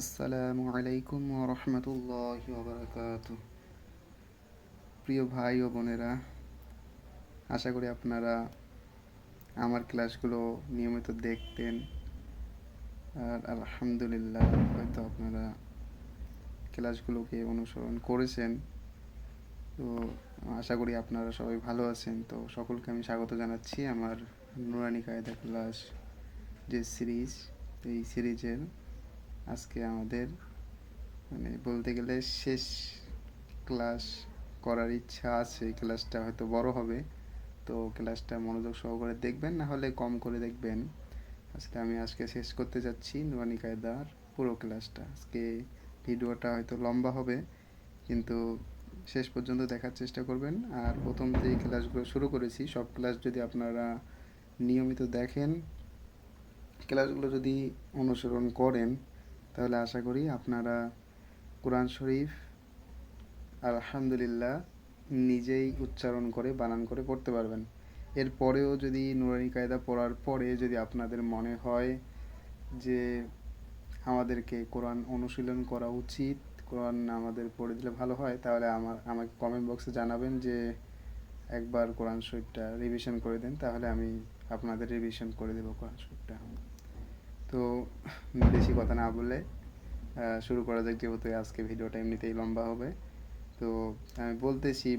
আসসালামু আলাইকুম ওয়া রাহমাতুল্লাহি ওয়া বারাকাতুহু। প্রিয় ভাই ও বোনেরা, আশা করি আপনারা আমার ক্লাসগুলো নিয়মিত দেখতেন। আর আলহামদুলিল্লাহ, হয়তো আপনারা ক্লাসগুলোকে অনুসরণ করেছেন। তো আশা করি আপনারা সবাই ভালো আছেন। তো সকলকে আমি স্বাগত জানাচ্ছি আমার নুরানি কায়দা ক্লাস যে সিরিজ, এই সিরিজের আজকে আমাদের বলতে গেলে শেষ ক্লাস করার ইচ্ছা আছে। ক্লাসটা হয়তো বড় হবে, তো ক্লাসটা মনোযোগ সহকারে দেখবেন, না হলে কম করে দেখবেন। আজকে শেষ করতে যাচ্ছি নুরানি কায়দার পুরো ক্লাসটা। আজকে ভিডিওটা হয়তো লম্বা হবে, কিন্তু শেষ পর্যন্ত দেখার চেষ্টা করবেন। আর প্রথম যে ক্লাসগুলো শুরু করেছি, সব ক্লাস যদি আপনারা নিয়মিত দেখেন, ক্লাসগুলো যদি অনুসরণ করেন, তাহলে আশা করি আপনারা কোরআন শরীফ আলহামদুলিল্লাহ নিজেই উচ্চারণ করে বানান করে পড়তে পারবেন। এরপরেও যদি নুরানি কায়দা পড়ার পরে যদি আপনাদের মনে হয় যে আমাদেরকে কোরআন অনুশীলন করা উচিত, কোরআন আমাদের পড়ে দিলে ভালো হয়, তাহলে আমাকে কমেন্ট বক্সে জানাবেন যে একবার কোরআন শরীফটা রিভিশন করে দেন, তাহলে আমি আপনাদের রিভিশন করে দেবো কোরআন শরীফটা। তো বেশি কথা না বলে শুরু করা যাক, যেহেতু আজকে ভিডিওটা এমনিতেই লম্বা হবে। তো আমি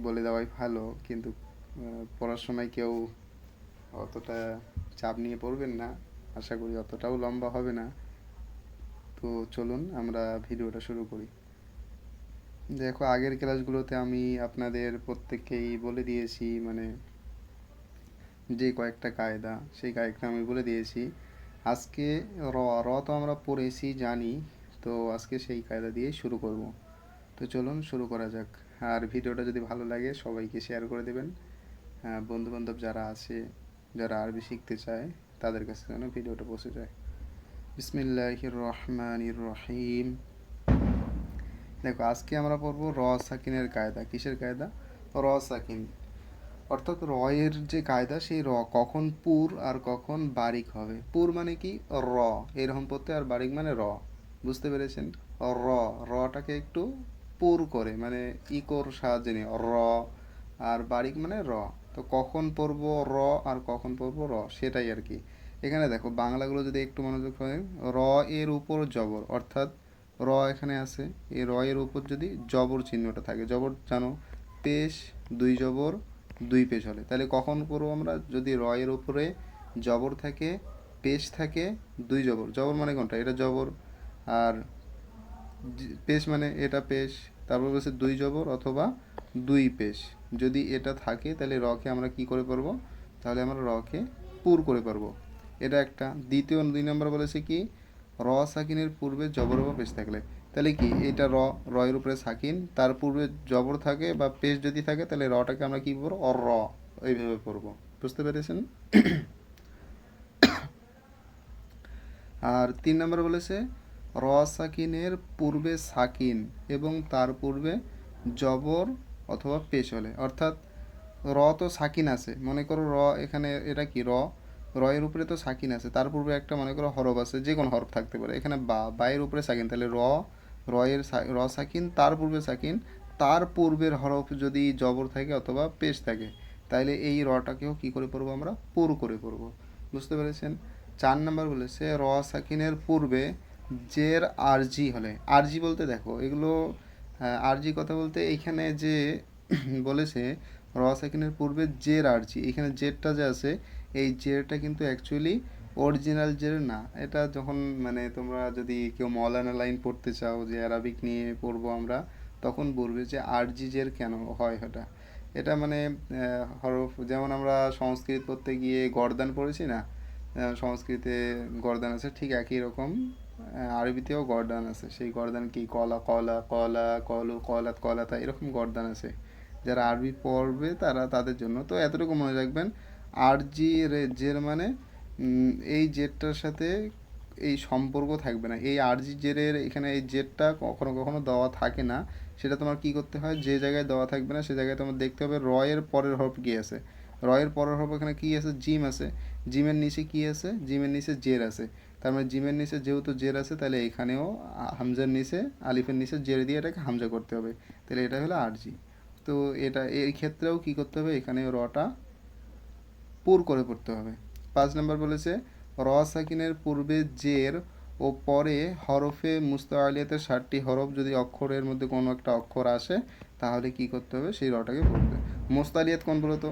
বলে দেওয়াই ভালো, কিন্তু পড়ার সময় কেউ অতটা চাপ নিয়ে পড়বেন না। আশা করি অতটাও লম্বা হবে না। তো চলুন আমরা ভিডিওটা শুরু করি। দেখো, আগের ক্লাসগুলোতে আমি আপনাদের প্রত্যেককেই বলে দিয়েছি, যে কয়েকটা কায়দা, সেই কায়দা আমি বলে দিয়েছি। আজকে র র তো আমরা পড়েছি, জানি। তো আজকে সেই কায়দা দিয়ে শুরু করব। তো চলুন শুরু করা যাক। আর ভিডিওটা যদি ভালো লাগে সবাইকে শেয়ার করে দেবেন। বন্ধুবান্ধব যারা আছে, যারা আরবি শিখতে চায়, তাদের কাছে যেন ভিডিওটা পৌঁছে যায়। বিসমিল্লাহির রহমানির রহিম। দেখো, আজকে আমরা পড়বো র সাকিনের কায়দা। কিসের কায়দা? র সাকিন, অর্থাৎ র এর যে কায়দা, সেই র কখন পুর আর কখন বারিক হবে। পুর মানে কি? র এরকম পড়তে, আর বারিক মানে র। বুঝতে পেরেছেন? র রটাকে একটু পুর করে, ইকোর সাহায্যে নিয়ে র, আর বারিক মানে র। তো কখন পড়বো র আর কখন পড়বো র, সেটাই আর কি। এখানে দেখো, বাংলাগুলো যদি একটু মনোযোগ করেন, র এর উপর জবর, অর্থাৎ র এখানে আছে, এই র এর উপর যদি জবর চিহ্নটা থাকে, জবর জানো, পেশ, দুই জবর দুই পেশ হলে, তাহলে কখন করবো আমরা? যদি র এর উপরে জবর থাকে, পেশ থাকে, দুই জবর, জবর মানে কোনটা? এটা জবর। আর পেশ মানে এটা পেশ। তারপর বলছে দুই জবর অথবা দুই পেশ, যদি এটা থাকে তাহলে রকে আমরা কি করে পারবো? তাহলে আমরা রকে পুর করে পারবো। এটা একটা। দ্বিতীয় 2 নম্বর বলেছে কি? র সাকিনের পূর্বে জবর বা পেশ থাকলে। তাহলে কি এটা র এর উপরে সাকিন, তার পূর্বে জবর থাকে বা পেশ যদি থাকে, তাহলে রটাকে আমরা কি পড়বো? অর র, এইভাবে পড়বো। বুঝতে পেরেছেন? আর 3 নম্বর বলেছে র সাকিনের পূর্বে সাকিন এবং তার পূর্বে জবর অথবা পেশ হলে, অর্থাৎ র তো সাকিন আছে, মনে করো র এখানে, এটা কি র, র এর উপরে তো সাকিন আছে, তার পূর্বে একটা মনে করো হরফ আছে, যে কোনো হরফ থাকতে পারে, এখানে বা এর উপরে সাকিন, তাহলে র সাকিন, তার পূর্বে সাকিন, তার পূর্বের হরফ যদি জবর থাকে অথবা পেশ থাকে, তাইলে এই রটাকেও কি করে পড়বো? আমরা পুর করে পড়বো। বুঝতে পেরেছেন? 4 নম্বর বলেছে র সাকিনের পূর্বে জের আরজি হলে। আরজি বলতে দেখো এগুলো, আরজি কথা বলতে এইখানে যে বলেছে র সাকিনের পূর্বে জের আরজি, এখানে জেরটা যে আছে, এই জেরটা কিন্তু অ্যাকচুয়ালি অরিজিনাল জের না। এটা যখন তোমরা যদি কেউ মৌলানা লাইন পড়তে চাও, যে অ্যারাবিক নিয়ে পড়বো আমরা, তখন বলবে যে আরজি জের কেন হয় এটা। এটা হরফ, যেমন আমরা সংস্কৃত পড়তে গিয়ে গর্দান পড়েছি না, সংস্কৃতে গর্দান আছে, ঠিক একই রকম আরবিতেও গর্দান আছে। সেই গর্দান কি? কলা কলা, কলা কলু, কলাত কলাতা, এরকম গর্দান আছে। যারা আরবি পড়বে তাদের জন্য তো এতটুকু মনে রাখবেন, আরজি জের এই জেরটার সাথে এই সম্পর্ক থাকবে না। এই আরজি জেরের এখানে এই জেরটা কখনো কখনো দেওয়া থাকে না। সেটা তোমার কি করতে হয়? যে জায়গায় দেওয়া থাকবে না সে জায়গায় তোমার দেখতে হবে র এর পরের হরফ কি আছে। র এর পরের হরফ এখানে কি আছে? জিম আছে। জিমের নিচে কি আছে? জিমের নিচে জের আছে। তার মানে জিমের নিচে যেহেতু জের আছে তাহলে এখানেও হামজার নিচে আলিফের নিচে জের দিয়ে এটাকে হামজা করতে হবে, তাহলে এটা হলো আরজি। তো এটা এই ক্ষেত্রেও কি করতে হবে, এখানে রটা পুর করে পড়তে হবে। 5 নম্বর বলেছে র সাকিনের পূর্বে জের ও পরে হরফে মুস্তাআলিয়াতের 7টি হরফ যদি অক্ষরের মধ্যে কোনো একটা অক্ষর আসে তাহলে কি করতে হবে, সেই রটাকে পড়তে। মুস্তালিয়াত কোনগুলো তো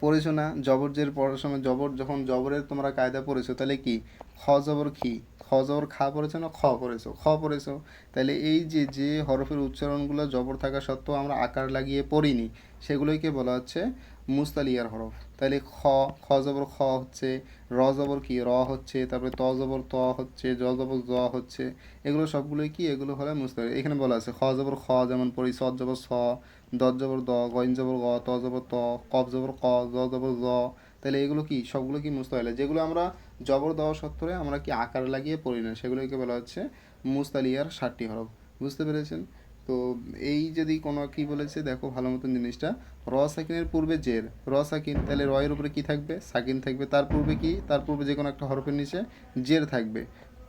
পড়েছো না, জবর জের পড়ার সময় জবর যখন জবরের তোমরা কায়দা পড়েছো তাহলে কি খ জবর কি, খ জবর খা পড়েছো না খ পড়েছো, খ পড়েছো। তাহলে এই যে যে হরফের উচ্চারণগুলো জবর থাকা সত্ত্বেও আমরা আকার লাগিয়ে পড়িনি সেগুলোকে বলা হচ্ছে মুস্তালিয়ার হরফ। তাহলে খ, খ জবর খ হচ্ছে, র জবর কি র হচ্ছে, তারপরে ত জবর ত হচ্ছে, জ জবর জ হচ্ছে, এগুলো সবগুলোই কি, এগুলো হলো মুস্তালিয়া। এখানে বলা আছে খ জবর খ যেমন পড়ি, স জবর স, দ জবর দ, গইন জবর গ, ত জবর ত, কফ জবর ক, জ জবর জ। তাহলে এগুলো কি সবগুলো কি মুস্তালিয়া, যেগুলো আমরা জবর দেওয়া সত্ত্বেও আমরা কি আকার লাগিয়ে পড়ি না সেগুলোকে বলা হচ্ছে মুস্তালিয়ার 7টি হরফ। বুঝতে পেরেছেন? তো এই যদি কোনো কি বলেছে দেখো ভালো মতন জিনিসটা, র সাকিনের পূর্বে জের, র সাকিন তাহলে র এর উপরে কি থাকবে, সাকিন থাকবে, তার পূর্বে কি, তার পূর্বে যে কোনো একটা হরফের নিচে জের থাকবে,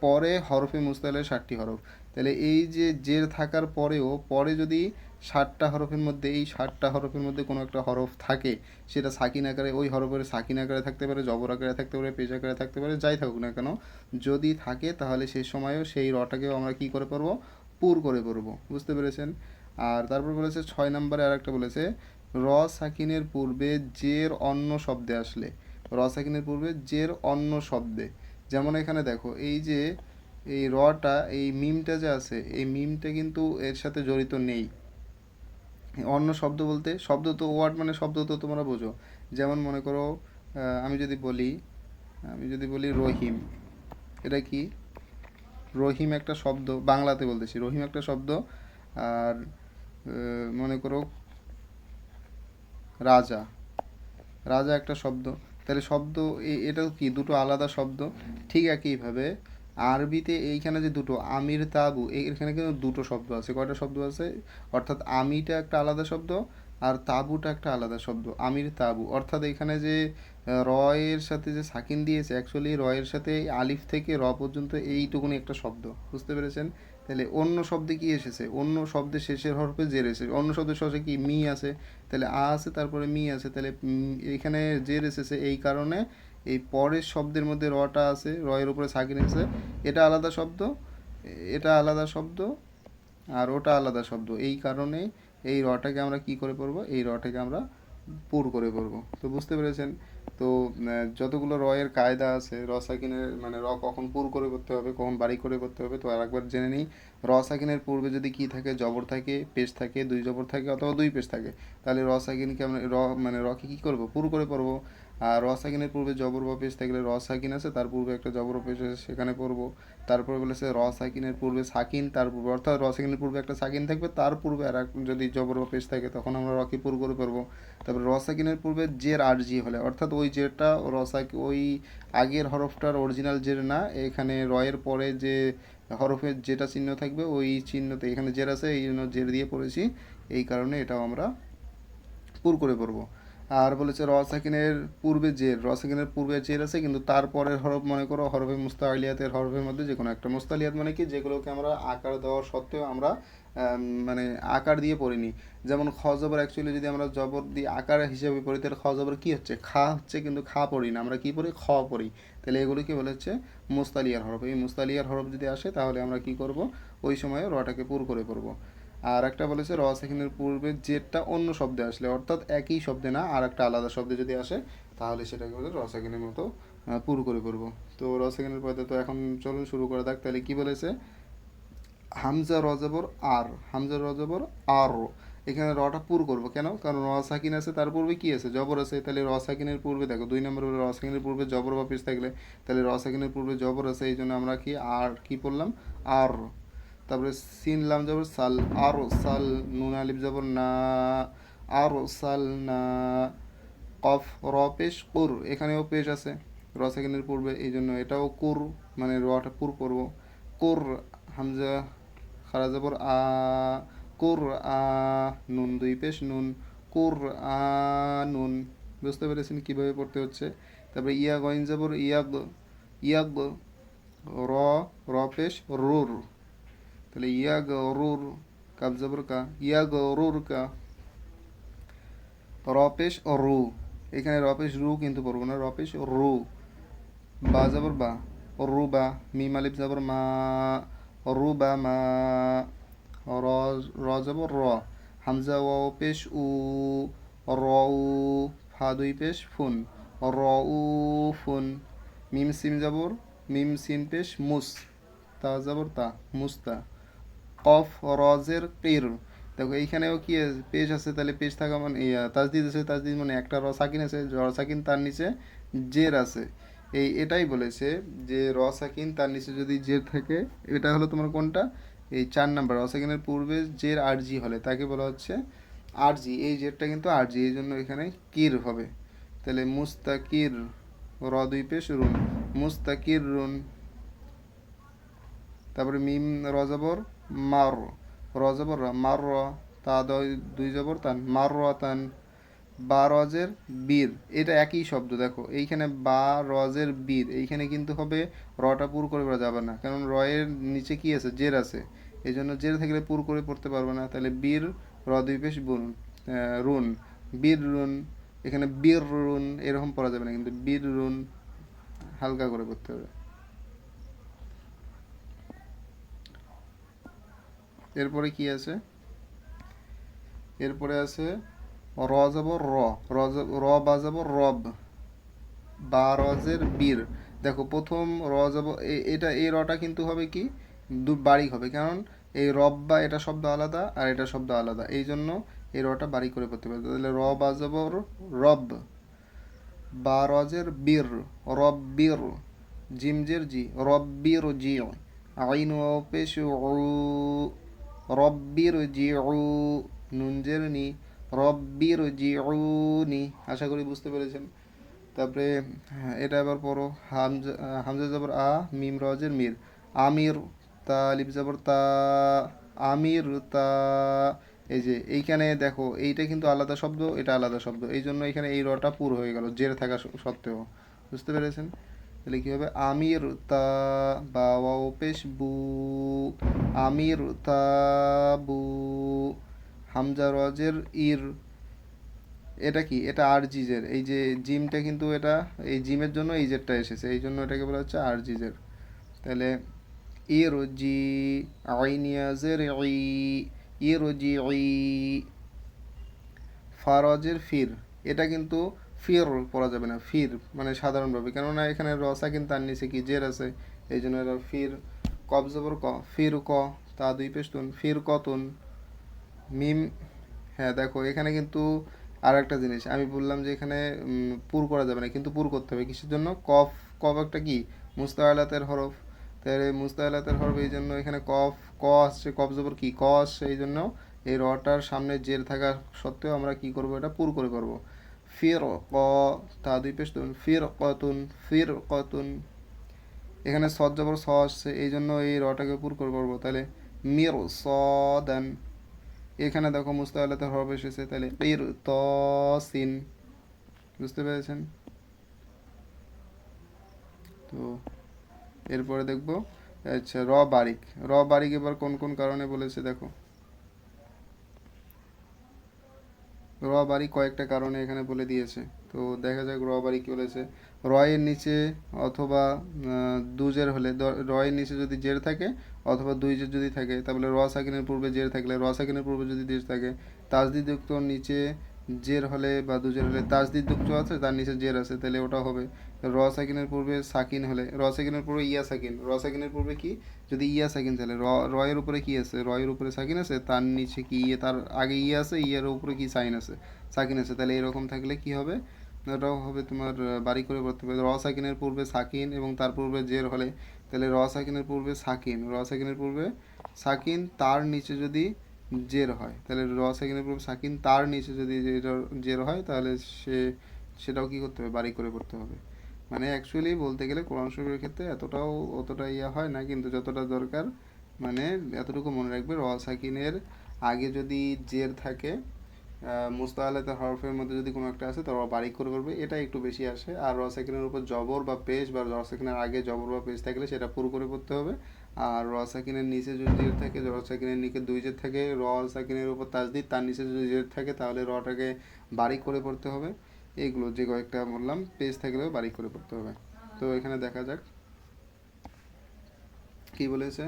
পরে হরফে মুস্তালের 7টি হরফ। তাহলে এই যে জের থাকার পরেও পরে যদি 7টা হরফের মধ্যে এই 7টা হরফের মধ্যে কোনো একটা হরফ থাকে, সেটা সাকিন আকারে, ওই হরফের সাকিন আকারে থাকতে পারে, জবর আকারে থাকতে পারে, পেশ আকারে থাকতে পারে, যাই থাকুক না কেন, যদি থাকে তাহলে সেই সময়ও সেই রটাকেও আমরা কি করে পড়বো, পুর করে পড়বো। বুঝতে পেরেছেন? আর তারপর বলেছে 6 নম্বরে আর একটা বলেছে র সাকিনের পূর্বে জের অন্য শব্দে আসলে, র সাকিনের পূর্বে জের অন্য শব্দে, যেমন এখানে দেখো এই যে এই রটা, এই মিমটা যে আছে এই মিমটা কিন্তু এর সাথে জড়িত নেই। অন্য শব্দ বলতে শব্দ তো ওয়ার্ড মানে শব্দ তো তোমরা বোঝো, যেমন মনে করো আমি যদি বলি রহিম, এটা কি, রহিম একটা শব্দ, বাংলাতে বলতেছি, রহিম একটা শব্দ। আর মনে করো রাজা, রাজা একটা শব্দ। তাহলে শব্দ এটাও কি দুটো আলাদা শব্দ। ঠিক একইভাবে আরবিতে এইখানে যে দুটো আমির তাবু, এখানে কিন্তু দুটো শব্দ আছে, কয়টা শব্দ আছে, অর্থাৎ আমিটা একটা আলাদা শব্দ আর তাবুটা একটা আলাদা শব্দ, আমির তাবু। অর্থাৎ এখানে যে র এর সাথে যে সাকিন দিয়েছে, অ্যাকচুয়ালি র এর সাথে এই আলিফ থেকে র পর্যন্ত এইটুকুনি একটা শব্দ। বুঝতে পেরেছেন? তাহলে অন্য শব্দে কি এসেছে, অন্য শব্দের শেষের হরফে জের এসেছে, অন্য শব্দের শেষে কি মি আছে, তাহলে আ আছে তারপরে মি আছে, তাহলে এখানে জের এসেছে এই কারণে এই পরের শব্দের মধ্যে রটা আছে, র এর উপরে সাকিন আছে, এটা আলাদা শব্দ, এটা আলাদা শব্দ, আর ওটা আলাদা শব্দ, এই কারণে এই রটাকে আমরা কি করে পড়বো, এই রটাকে আমরা পুর করে পড়বো। তো বুঝতে পেরেছেন? তো যতগুলো র এর কায়দা আছে, র সাকিনের মানে র কখন পুর করে করতে হবে কখন বাড়ি করে করতে হবে, তো আরেকবার জেনে নিই। র সাকিনের পূর্বে যদি কি থাকে, জবর থাকে, পেশ থাকে, দুই জবর থাকে অথবা দুই পেশ থাকে, তাহলে র সাকিনকে আমরা রকে কী করবো, পুর করে পড়বো। আর র সাকিনের পূর্বে জবর বা পেশ থাকলে র সাকিন আছে তার পূর্বে একটা জবর পেশ আছে সেখানে পড়বো। তারপরে বলেছে র সাকিনের পূর্বে সাকিন তার পূর্বে, অর্থাৎ র সাকিনের পূর্বে একটা সাকিন থাকবে, তার পূর্বে আর যদি জবর বা পেশ থাকে তখন আমরা রকে পুর করে পড়বো। তারপরে র সাকিনের পূর্বে জের আরজি হলে, অর্থাৎ ওই জেরটা ওই আগের হরফটার অরিজিনাল জের না, এখানে র এর পরে যে হরফের যেটা চিহ্ন থাকবে ওই চিহ্নতে এখানে জের আছে, এই জন্য জের দিয়ে পড়েছি, এই কারণে এটাও আমরা পুর করে পড়বো। আর বলেছে র সাকিনের পূর্বে জের, র সাকিনের পূর্বে জের আছে কিন্তু তারপরের হরফ মনে করো হরফে মুস্তালিয়াতের হরফের মধ্যে যে কোনো একটা, মুস্তালিয়াত মানে কি, যেগুলোকে আমরা আকার দেওয়া সত্ত্বেও আমরা মানে আকার দিয়ে পড়িনি। যেমন খ জবর, অ্যাকচুয়ালি যদি আমরা জবর দিয়ে আকার হিসেবে পড়ি তাহলে খ জবর কী হচ্ছে, খা হচ্ছে, কিন্তু খা পড়ি না, আমরা কী পড়ি, খ পড়ি। তাহলে এগুলোকে বলে হচ্ছে মুস্তালিয়ার হরফ। এই মুস্তালিয়ার হরফ যদি আসে তাহলে আমরা কি করব, ওই সময় রটাকে পুর করে পড়বো। আর একটা বলেছে র সেকেন্ডের পূর্বে জেডটা অন্য শব্দে আসলে, অর্থাৎ একই শব্দে না আর একটা আলাদা শব্দে যদি আসে তাহলে সেটাকে বলে র সেকেন্ডের মতো পুর করে পড়বো। তো র সেকেন্ডের পরে তো এখন চলুন শুরু করা যাক। তাহলে কি বলেছে, হামজা রজবর আর, হামজা রজবর আর, এখানে রটা পুর করবো কেন, কারণ র সাকিন আছে তার পূর্বে কি আছে, জবর আছে, তাহলে র সাকিনের পূর্বে দেখো 2 নম্বর র সাকিনের পূর্বে জবর বা পেশ থাকলে তাহলে র সাকিনের পূর্বে জবর আছে, এই জন্য আমরা কি আর কি পড়লাম, আর। তারপরে সিন লাম জবর সাল, আর সাল, নুন আলিফ জবর না, আর সাল না, কফ র পেশ কুর, এখানেও পেশ আছে র সেকেন্ডের পূর্বে, এই জন্য এটাও কুর, মানে রটা পুর করব। কুর, হামজা খারা জবর আ, কুর আ, নুন দুই পেশ নুন, কুর আ নুন। বুঝতে পেরেছেন কীভাবে পড়তে হচ্ছে? তারপরে ইয়া গইন জবর ইয়াগ, ইয়াগ, র, র পেশ রুর, তাহলে ইয়া গরুর, কাব জবর কা, ইয়া গরুর কা। র পেশ রু, এখানে র পেশ রু কিন্তু পড়বো না, র পেশ রু। বা জবর বা, রু বা, মিম আলিফ জবর মা, রু বা মা। র, র জবর র, হামজা ওয়াও পেশ উ, র উ। ফা দুই পেশ ফুন, র উ ফুন। মিম সিম জবর, মিম সিন পেশ মুস, তা জবর তা, মুস্তা। কফ রজের কির, দেখো এইখানেও কি পেশ আছে, তাহলে পেশ থাকা মানে তাজদিদ আছে, তাজদিদ মানে একটা র সাকিন আছে, র সাকিন তার নিচে জের আছে। এটাই বলেছে যে র সাকিন তার নিচে যদি জের থাকে, এটা হলো তোমার কোনটা, এই 4 নাম্বার। র সাকিনের পূর্বে জের আরজি হলে তাকে বলা হচ্ছে আরজি, এই জেরটা কিন্তু আরজি, এই জন্য এখানে কির হবে। তাহলে মুস্তাকির, র দুই পেশ রুন, মুস্তাকির রুন। তারপরে মিম র জবর মার, র জবর র, মার র। তা দুই জবর তান, মার র তান। বা রজের বীর, এটা একই শব্দ, দেখো এইখানে বা রজের বীর, এইখানে কিন্তু হবে রটা পুর করে পড়া যাবে না, কারণ র এর নিচে কি আছে, জের আছে। এই জন্য জের থাকলে পুর করে পড়তে পারবে না, তাহলে বীর, র দুই পেশ বুন, রুন, বীর রুন। এখানে বীর রুন এরকম পড়া যাবে না, কিন্তু বীর রুন হালকা করে পড়তে হবে। এরপরে কি আছে, এরপরে আছে র জবর র, র বা জবর রব, বা রজের বীর। দেখো প্রথম র জবর এটা, এই রটা কিন্তু হবে কি বারিক হবে, কারণ এই রব বা এটা শব্দ আলাদা আর এটা শব্দ আলাদা, এই জন্য এই রটা বারিক করে পড়তে পারে। তাহলে র বা জবর রব, বা রজের বীর, রব্বির। জিমজের জি, রব্বির জি। আইন ও পেশ উ, রব্বির জি উ। নুনজের নি, রব্বির জি নি। আশা করি বুঝতে পেরেছেন। তারপরে এটা আবার পড়ো, হামজা, হামজা জবর আ, মিম রজের মির, আমির। তা আলিফ জবর তা, আমির তা। এই যে এইখানে দেখো এইটা কিন্তু আলাদা শব্দ, এটা আলাদা শব্দ, এই জন্য এখানে এই রটা পুর হয়ে গেল জের থাকা সত্ত্বেও। বুঝতে পেরেছেন? তাহলে কি হবে, আমির তা, বা ওয়াও পেশ বু, আমির তা বু। হামজা রজের ইর, এটা কি, এটা আর জিজের, এই যে জিমটা কিন্তু এটা, এই জিমের জন্য এই জেরটা এসেছে, এই জন্য এটাকে বলা হচ্ছে আর জিজের। তাহলে ইর জি, আইনিয়াজের ই, ইর জি ই। ফারজের ফির, এটা কিন্তু ফির পড়া যাবে না, ফির মানে সাধারণভাবে, কেননা এখানে রসা কিন্তু তার নিচে কি জের আছে, এই জন্য এটা ফির। কব জবর ক, ফির ক, তা দুই পেস্তুন, ফির কতুন। মিম, হ্যাঁ দেখো এখানে কিন্তু আর একটা জিনিস আমি বললাম যে এখানে পুর করা যাবে না, কিন্তু পুর করতে হবে কিসের জন্য, কফ, কফ একটা কি মুস্তাহালাতের হরফ, তাহলে মুস্তাহালাতের হরফ, এই জন্য এখানে কফ, ক আসছে, কফ জবর কি, ক আসছে, এই জন্য এই রটার সামনে জের থাকা সত্ত্বেও আমরা কি করব, এটা পুর করে করব। ফির ক, তা দুই পেশ তুন, ফির কতুন, ফির কতুন। এখানে সদ জবর স আসছে, এই জন্য এই রটাকে পুর করে করবো, তাহলে মির সদান। এখানে দেখো মুস্তাহালাতের হরফ এসেছে, তাহলে ইর ত সিন। বুঝতে পেরেছেন? তো এরপরে দেখবো, আচ্ছা র বারিক, র বারিক এবার কোন কোন কারণে বলেছে দেখো। র বারিক কয়েকটা কারণে এখানে বলে দিয়েছে, তো দেখা যাক র বারিক কি বলেছে। রয়ের নিচে অথবা দুজের হলে, রয়ের নিচে যদি জের থাকে অথবা দুই জের যদি থাকে, তাহলে র সাকিনের পূর্বে জের থাকলে, র সাকিনের পূর্বে যদি জের থাকে, তাজদিদ যুক্ত নিচে জের হলে বা দুজের হলে, তাজদিদ যুক্ত আছে তার নিচে জের আছে, তাহলে ওটা হবে। র সাকিনের পূর্বে সাকিন হলে, র সাকিনের পূর্বে ইয়া সাকিন, র সাকিনের পূর্বে কি, যদি ইয়া সাকিন তাহলে রয়ের উপরে কি আছে, রয়ের উপরে সাকিন আছে, তার নিচে কি ইয়ে, তার আগে ইয়ে আছে, ইয়ের উপরে কি সাইন আছে, সাকিন আছে, তাহলে এরকম থাকলে কি হবে, এটাও হবে তোমার বাড়ি করে পড়তে হবে। র সাকিনের পূর্বে সাকিন এবং তার পূর্বে জের হলে, তাহলে র সাকিনের পূর্বে সাকিন, র সাকিনের পূর্বে সাকিন, তার নিচে যদি জের হয়, তাহলে র সাকিনের পূর্বে সাকিন তার নিচে যদি জের হয়, তাহলে সেটাও কি করতে হবে, বাড়ি করে পড়তে হবে। মানে অ্যাকচুয়ালি বলতে গেলে কোরআন শরীফের ক্ষেত্রে অতটা ইয়া হয় না, কিন্তু যতটা দরকার মানে এতটুকু মনে রাখবে, র সাকিনের আগে যদি জের থাকে মুস্তাহালাতের হরফের মধ্যে যদি কোনো একটা আসে তো র বারিক করে করবে, এটা একটু বেশি আসে। আর র সাকিনের উপর জবর বা পেশ বা র সাকিনের আগে জবর বা পেশ থাকলে সেটা পুরো করে পড়তে হবে। আর র সাকিনের নিচে যদি জের থাকে, র সাকিনের নিচে দুই জের থাকে, র সাকিনের উপর তাসদিদ, তার নিচে যদি জের থাকে তাহলে রটাকে বারিক করে পড়তে হবে। এইগুলো যে কয়েকটা বললাম, পেজ থাকলেও বারিক করে পড়তে হবে। তো এখানে দেখা যাক কি বলেছে।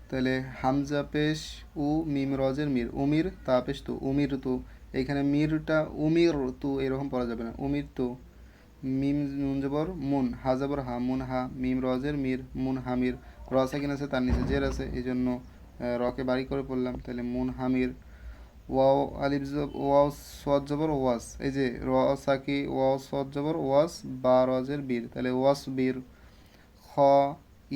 তাহলে হামজা পেশ উ মিম রজের মির, উমির তা পেশ তু, উমির তু। এখানে মিরটা উমির তু এরকম পড়া যাবে না, উমির তু। মিম নুন জবর মুন, হা জবর হা, মুন হা, মিম রজের মির, মুন হামির। র সাকিন আছে, তার নিচে জের আছে, এই জন্য রকে বাড়ি করে পড়লাম। তাহলে মুন হামির। ওয়াও আলিফ ওয়াও সদ জবর ওয়াস, এই যে র সাকি ওয়াও সদ জবর ওয়াস, বা রজের বীর, তাহলে ওয়াস বীর। খ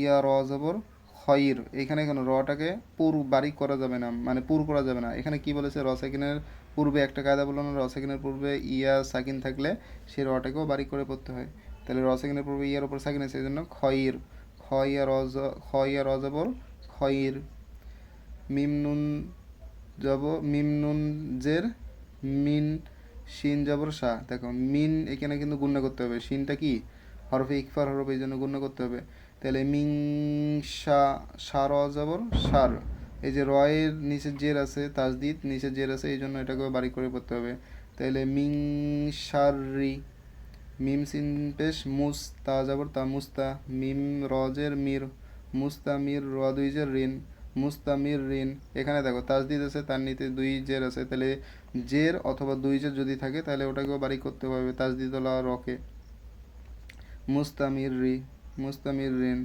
ইয়া র জবর খয়ির। এখানে কেন রটাকে পুর বারিক করা যাবে না, মানে পুর করা যাবে না। এখানে কি বলেছে, র সাকিনের পূর্বে একটা কায়দা বললো না, র সাকিনের পূর্বে ইয়া সাকিন থাকলে সেই রটাকেও বারিক করে পড়তে হয়। তাহলে র সাকিনের পূর্বে ইয়ার উপর সাকিন আছে, এই জন্য খয়ির। খ ইয়া র খ ইয়া র জবর খয়ির। মিম নুন জব মিম নুন জের মিন, শিন জবর শাহ। দেখো মিন এখানে কিন্তু গুণনা করতে হবে, শিনটা কি হরফে ইকফার হরফ, এই জন্য গুণনা করতে হবে। তাহলে মিং শা, সার জবর সার। এই যে রয়ের নিচে জের আছে, তাজদিদ নিচে জের আছে, এই জন্য এটাকেও বাড়ি করে পড়তে হবে। তাহলে মিং শাররি। মিম সিন পেশ মুস, তা জবর তা, মুস্তা। মিম রজের মির, মুস্তামির, র দুই জের রিন, মুস্তামির রিন। এখানে দেখো তাজদিদ আছে, তার নিচে দুই জের আছে, তাহলে জের অথবা দুই জের যদি থাকে তাহলে ওটাকেও বাড়ি করতে হবে তাজদিদওয়ালা রকে। মুস্তামির রি, মুস্তামির রিন।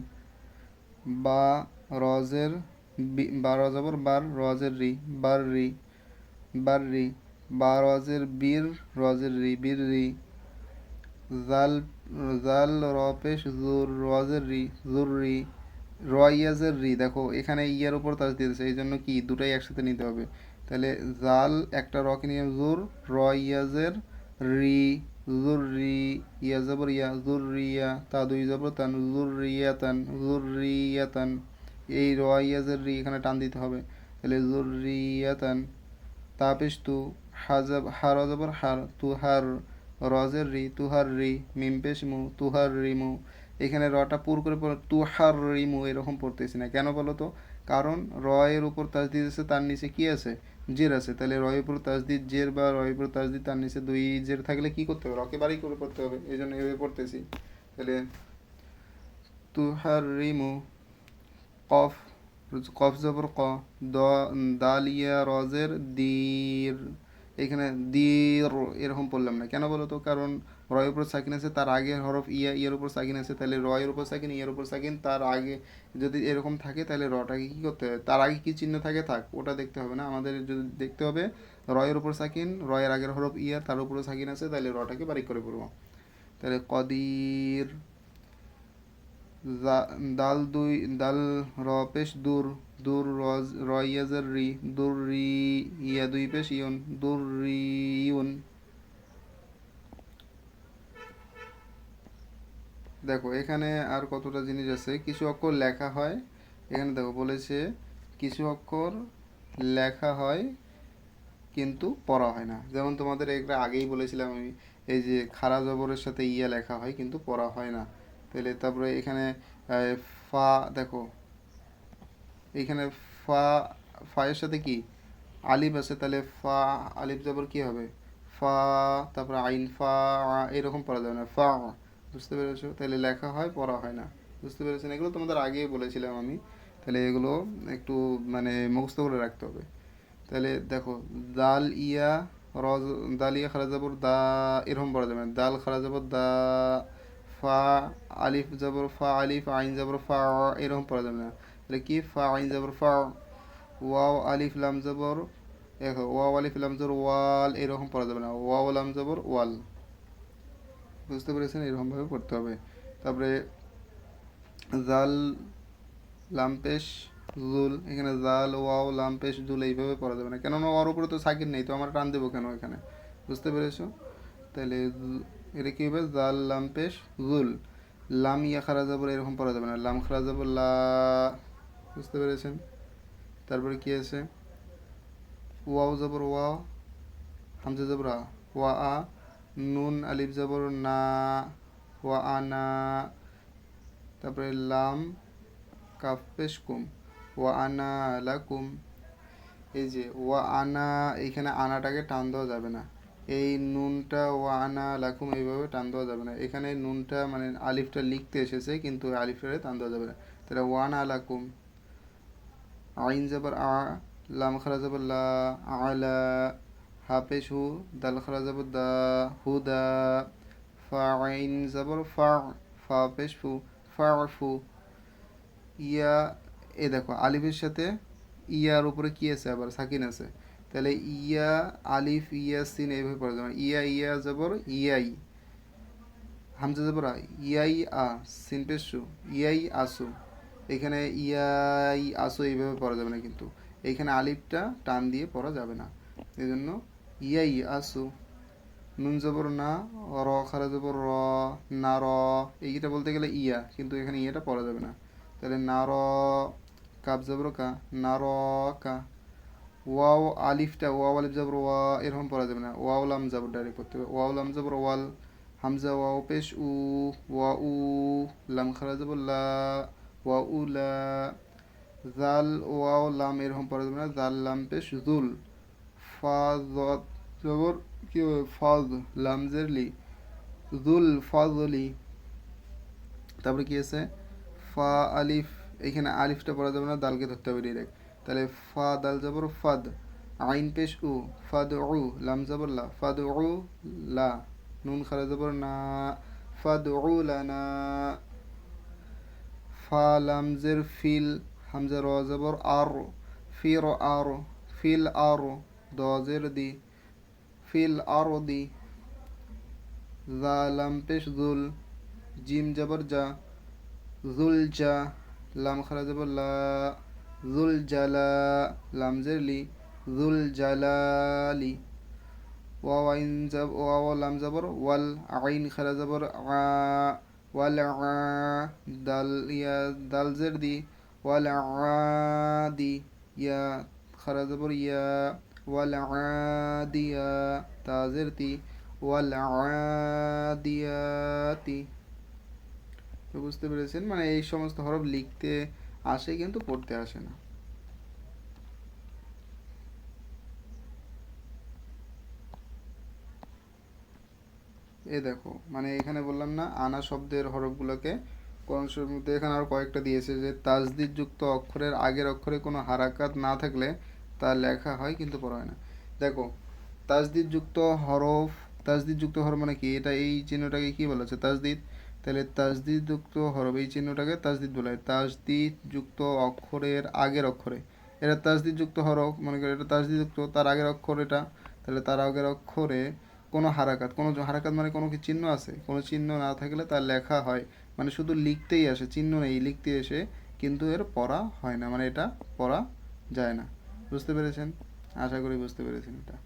বা রজের বা র জবর বার, রজের রি, বার রি, বার রি। বা রজের বীর, রজের রি, বীর রি। জাল, জাল র পেশ জুর, রজের রি, জুর রি। রয়াজের রি, দেখো এখানে ইয়ার উপর তাজ দিয়েছে, এই জন্য কি দুটাই একসাথে নিতে হবে। তাহলে জাল একটা রকে নিয়ে জুর, রয়াজের রি, জুর রি। ইয়া জবর ইয়া, জুর রিয়া, তা দুই জবর তান, জুর রিয়াতান, জুর রিয়াতান। এই রয়াজের রি এখানে টান দিতে হবে, তাহলে জুর রিয়াতান। তাপিস তু, হাজাব হার জবর হার, তুহার। রজের রি, তুহার রি। মিম পেশ মু, তুহার রিমু। এখানে রটা পুর করে পড়ে তুহার রিমু এরকম পড়তেছি না, কেন বলো তো? কারণ র এর উপর তাজদিদ আছে, তার নিচে কি আছে, জের আছে। তাহলে র এর উপর তাজদিদ জের বা র এর উপর তাজদিদ তার নিচে দুই জের থাকলে কি করতে হবে, রকে বাড়ি করে পড়তে হবে, এই জন্য এভাবে পড়তেছি। তাহলে তুহার রিমু। কফ, কফ জবর ক, দ দালিয়া রজের দির। এখানে দির এরকম পড়লাম না, কেন বলো তো? কারণ রয়ের উপর সাকিন আছে, তার আগে হরফ ইয়া, ইয়ার উপর সাকিন আছে, তাহলে রয়ের উপর সাকিন, ইয়ার উপর সাকিন, তার আগে যদি এরকম থাকে তাহলে রটাকে কী করতে হবে, তার আগে কি চিহ্ন থাকে থাক, ওটা দেখতে হবে না আমাদের, যদি দেখতে হবে রয়ের উপর সাকিন, রয়ের আগের হরফ ইয়া, তার উপরে সাকিন আছে, তাহলে রটাকে বারিক করে পড়বো। তাহলে কদির। দাল দুই, দাল র পেশ দূর, দূর রজ রয়াজের রি, দূর রি। ইয়া দুই পেশ ইউন, দূর রিউন। দেখো এখানে আর কতটা জিনিস আছে, কিছু অক্ষর লেখা হয়। এখানে দেখো বলেছে কিছু অক্ষর লেখা হয় কিন্তু পড়া হয় না, যেমন তোমাদের একটা আগেই বলেছিলাম আমি, এই যে খারা জবরের সাথে ইয়া লেখা হয় কিন্তু পড়া হয় না। তাহলে তারপরে এখানে ফা, দেখো এইখানে ফা, ফায়ের সাথে কি আলিফ আছে, তাহলে ফা আলিফ জবর কি হবে, ফা। তারপরে আইন ফা, এরকম পড়া যাবে না, ফা। বুঝতে পেরেছো? তাহলে লেখা হয় পড়া হয় না। বুঝতে পেরেছেন? এগুলো তোমাদের আগেই বলেছিলাম আমি। তাহলে এগুলো একটু মানে মুখস্থ করে রাখতে হবে। তাহলে দেখো দাল ইয়া রজ, দাল ইয়া খারা জবর দা, এরকম পড়া যাবে না, দাল খারা জবর দা। ফা আলিফ জবর ফা, আলিফ আইন জবর ফা, এরকম পড়া যাবে না। তাহলে কি ফা আইন জবর ফা। ওয়াও আলিফ লাম জবর, দেখো ওয়াও আলিফ লাম জবর ওয়াল, এরকম পড়া যাবে না, ওয়াও লাম জবর ওয়াল। বুঝতে পেরেছেন? এরকমভাবে পড়তে হবে। তারপরে জাল লামপেশ জুল, এখানে জাল ওয়াও লামপেশ জুল, এইভাবে পড়া যাবে না, কেননা ওর উপরে তো সাকিন নেই, তো আমরা টান দেবো কেন এখানে? বুঝতে পেরেছো? তাহলে এটা কী হবে, জাল লামপেশ জুল। লাম ইয়া খারা জবর এরকম পড়া যাবে না, লাম খারা জবর লা, বুঝতে পেরেছেন? তারপরে কি আছে, ওয়াও জবর ওয়া, হামজা জবর আ, ওয়া আ, নুন আলিফ জবর না, ওয়া আনা। তারপরে লাম কাফ পেশ কুম, ওয়া আনা লাকুম। এই যে ওয়া আনা, এইখানে আনাটাকে টান দেওয়া যাবে না, এই নুনটা ওয়া আনা লাকুম এইভাবে টান দেওয়া যাবে না, এখানে নুনটা মানে আলিফটা লিখতে এসেছে কিন্তু আলিফটারে টান দেওয়া যাবে না, তাহলে ওয়া আনা লাকুম। আইন জবর আ, লাম খারা জবর লা, আলা, হা পেশ হু, দাল খারা জবর দা, হুদা। ফা আইন জবর ফা, ফা পেশ ফু, ফা ফু। ইয়া, এ দেখো আলিফের সাথে ইয়ার উপরে কি আছে, আবার সাকিন আছে, তাহলে ইয়া আলিফ ইয়া সিন এইভাবে পড়া যাবে, ইয়া ইয়া জবর ইয়াই, হামজা জবর আ, ইয়াই আ, সিন পেশু, ইয়াই আসু। এখানে ইয়াই আসু এইভাবে পড়া যাবে না, কিন্তু এইখানে আলিফটা টান দিয়ে পড়া যাবে না, এই জন্য ইয়াই আসু। নুন জবর না, র খারা জবর র, না র, এইটা বলতে গেলে ইয়া, কিন্তু এখানে ইয়াটা পড়া যাবে না, তাহলে না র। কাব জবর কা, না র কা। ওয়াও আলিফটা, ওয়াও আলিফ জবর ওয়া এরকম পড়া যাবে না, ওয়াও লাম জবর ডাইরেক্ট করতে হবে, ওয়াও লাম জবর ওয়াল, হামজা ওয়াও পেশ উ, ওয়া উ, লাম খারা জবর লা, ওয়া উ লা। জাল ওয়াও লাম এরকম পড়া যাবে না, জাল লাম পেশ জুল। ফা জবর কি হবে, ফজ, লাম জের লি, জুল ফজলি। তারপরে কি আছে, ফা আলিফ, এখানে আলিফটা পড়া যাবে না, দালকে ধরতে হবে ডিরেক্ট, তাহলে ফা দাল জবর ফাদ, আইন পেশ উ, ফাদ উ, লাম জবর লা, ফাদ উ লা, নুন খারা জবর না, ফাদ উ লানা। ফা লাম জের ফিল, হামজা র জবর আর, ফির আর, ফিল আর, দ জের দি, ফিল আর দি। জা লাম পেশ জুল, জিম জবর জা, জুল জা, লাম খারা জবর লা, জুল জালা, লাম জের লি, জুল জালালি। ওয়াও আইন জব, ওয়াও লাম জবর ওয়াল, আইন খারা জবর আ, ওয়াল আ, দাল ইয়া দাল জের দি, ওয়াল আদি। ইয়া খারা জবর ইয়া, ওয়াল আদিয়া, তা জের তি, ওয়াল আদিয়াতি। তো বুঝতে পেরেছেন, মানে এই সমস্ত হরফ লিখতে আসে কিন্তু পড়তে আসে না। এ দেখো, মানে এখানে বললাম না আনা শব্দের হরফগুলোকে কোরআন শরীফের মধ্যে এখানে আর কয়েকটা দিয়েছে, যে তাজদিদ যুক্ত অক্ষরের আগের অক্ষরে কোনো হারাকাত না থাকলে তা লেখা হয় কিন্তু পড়া হয় না। দেখো তাজদিদ যুক্ত হরফ, তাজদিদ যুক্ত হরফ মানে কি, এটা এই চিহ্নটাকে কি বলা হচ্ছে, তাজদিদ। তাহলে তাজদিদ যুক্ত হরফ এই চিহ্নটাকে তাজদিদ বলা হয়, তাজদিদ যুক্ত অক্ষরের আগের অক্ষরে, এটা তাজদিদ যুক্ত হরফ, মনে করি এটা তাজদিদ যুক্ত, তার আগের অক্ষর এটা, তাহলে তার আগের অক্ষরে কোনো হারাকাত, কোনো হারাকাত মানে কোনো কি চিহ্ন আছে, কোনো চিহ্ন না থাকলে তার লেখা হয়, মানে শুধু লিখতেই আসে, চিহ্ন নেই, লিখতে এসে কিন্তু এর পড়া হয় না, মানে এটা পড়া যায় না। বুঝতে পেরেছেন? আশা করি বুঝতে পেরেছেন এটা।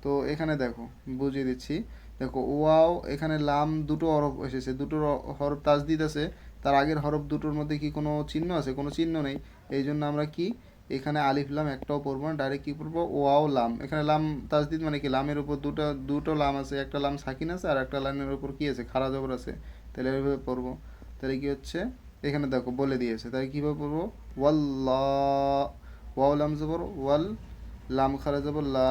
তো এখানে দেখো বুঝিয়ে দিচ্ছি, দেখো ওয়াও, এখানে লাম দুটো হরফ এসেছে, দুটো হরফ তাজদিদ আছে, তার আগের হরফ দুটোর মধ্যে কি কোনো চিহ্ন আছে, কোনো চিহ্ন নেই, এই জন্য আমরা কি এখানে আলিফ লাম একটাও পড়বো না, ডাইরেক্ট কি পড়বো, ওয়াও লাম। এখানে লাম তাজদিদ মানে কি, লামের উপর দুটো দুটো লাম আছে, একটা লাম সাকিন আছে আর একটা লামের উপর কি আছে, খাড়া জবর আছে, তাহলে এইভাবে পড়বো। তাহলে কি হচ্ছে, এখানে দেখো বলে দিয়েছে, তাহলে কীভাবে পড়বো, ওয়াল্লাহ, ওয়াও লাম জবর ওয়াল, লাম খারা জবর লা,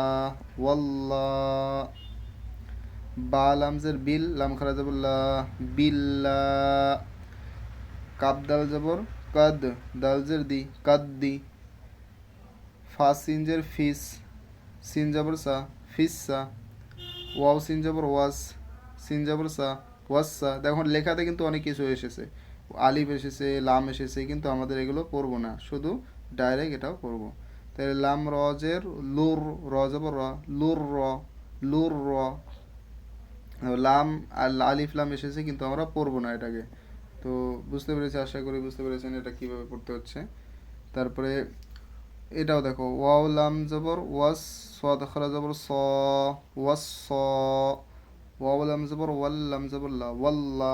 ওয়াল্লাহ। বা লামজের বিল, লাম খারা জবর লা, বিল্লা। কাব দাল জবর কাদ, দাল জের দি, কাদ্দি। ফা সিনজের ফিস, সিন জবর সা, ফিসসা। ওয়াও সিন জবর ওয়াস, সিন জবর সা, ওয়াসসা। দেখো লেখাতে কিন্তু অনেক কিছু এসেছে, আলিফ এসেছে, লাম এসেছে, কিন্তু আমাদের এগুলো পড়বো না, শুধু ডাইরেক্ট এটাও পড়বো। তাহলে লাম রজের লুর, র জবর র, লুর র, লুর র। লাম আর আলিফ লাম এসেছে কিন্তু আমরা পড়বো না এটাকে। তো বুঝতে পেরেছি, আশা করি বুঝতে পেরেছেন এটা কিভাবে পড়তে হচ্ছে। তারপরে এটাও দেখো, ওয়াও লাম জবর ওয়াস, সাদ খারা জবর স, ওয়াস স। ওয়াও লাম জবর ওয়াল, লাম জবর লা, ওয়াল্লা।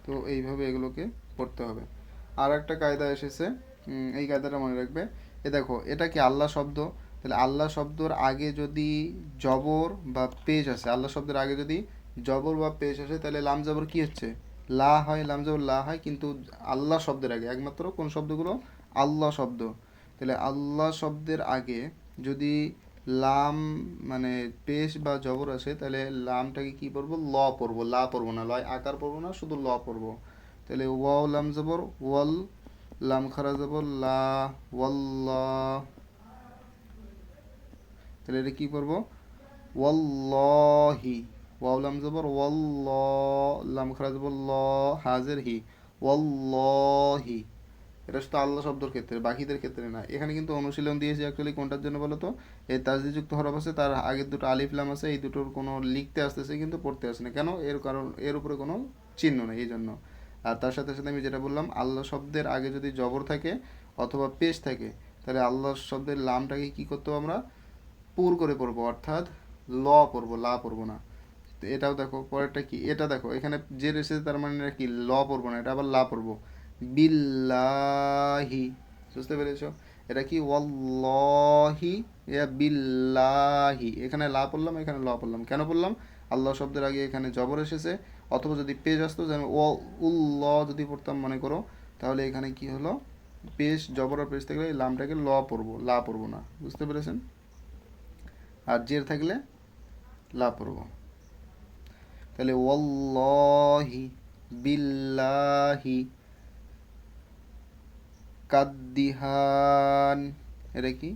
তো এইভাবে এগুলোকে পড়তে হবে। আর একটা কায়দা এসেছে, এই কায়দাটা মনে রাখবে। দেখো এটা কি আল্লাহ শব্দ, তাহলে আল্লাহ শব্দর আগে যদি জবর বা পেশ আসে, আল্লাহ শব্দের আগে যদি জবর বা পেশ আসে, তাহলে লাম জবর কি হচ্ছে, লা হয়, লাম জবর লা হয়। কিন্তু আল্লাহ শব্দের আগে একমাত্র কোন শব্দগুলো, আল্লাহ শব্দ, তাহলে আল্লাহ শব্দের আগে যদি লাম মানে পেশ বা জবর আসে, তাহলে লামটাকে কি পড়বো, ল পড়বো, লা পড়বো না, লয় আকার পড়বো না, শুধু ল পড়বো। তাহলে ওয়াও লাম জবর ওয়াল, লাম খারা জবর লা, ওয়াল্লাহ। তাহলে এটা কি পড়বো, ওয়াল্লাহি, ওয়াও লাম জবর ওয়াল্লাহ, লাম খারা জবর ল, হাজের হি, ওয়াল্লাহি। এটা শুধু আল্লাহ শব্দের ক্ষেত্রে, বাকিদের ক্ষেত্রে না। এখানে কিন্তু অনুশীলন দিয়েছি অ্যাকচুয়ালি কোনটার জন্য বলো তো, এই তাসদিদযুক্ত হরফ আছে, তার আগের দুটো আলিফ লাম আছে, এই দুটোর কোনো লিখতে আসতেছে কিন্তু পড়তে আসে না কেন, এর কারণ এর উপরে কোনো চিহ্ন নেই এই জন্য। আর তার সাথে সাথে আমি যেটা বললাম, আল্লাহ শব্দের আগে যদি জবর থাকে অথবা পেশ থাকে, তাহলে আল্লাহ শব্দের লামটাকে কি করতে হবে আমরা, পুর করে পড়বো, অর্থাৎ ল পড়বো, লা পড়বো না। তো এটাও দেখো পরেরটা কি, এটা দেখো এখানে যে এসেছে তার মানে এটা কি, ল পড়বো না, এটা আবার লা পড়বো, বিল্লাহি। বুঝতে পেরেছো, এটা কি ওয়াল্লাহি, বিল্লাহি, এখানে লা পড়লাম, এখানে ল পড়লাম, কেন পড়লাম, আল্লাহ শব্দের আগে এখানে জবর এসেছে, অথবা যদি পেশ আসতো, যেন ও উল্লাহ যদি পড়তাম মনে করো, তাহলে এখানে কি হলো, পেশ জবর আর পেশ থাকলে এই লামটাকে ল পড়বো, লা পড়বো না। বুঝতে পেরেছেন, আর জের থাকলে লা পড়বো। তাহলে ওয়াল্লাহি, বিল্লাহি, কাদ্দিহান, এটা কি,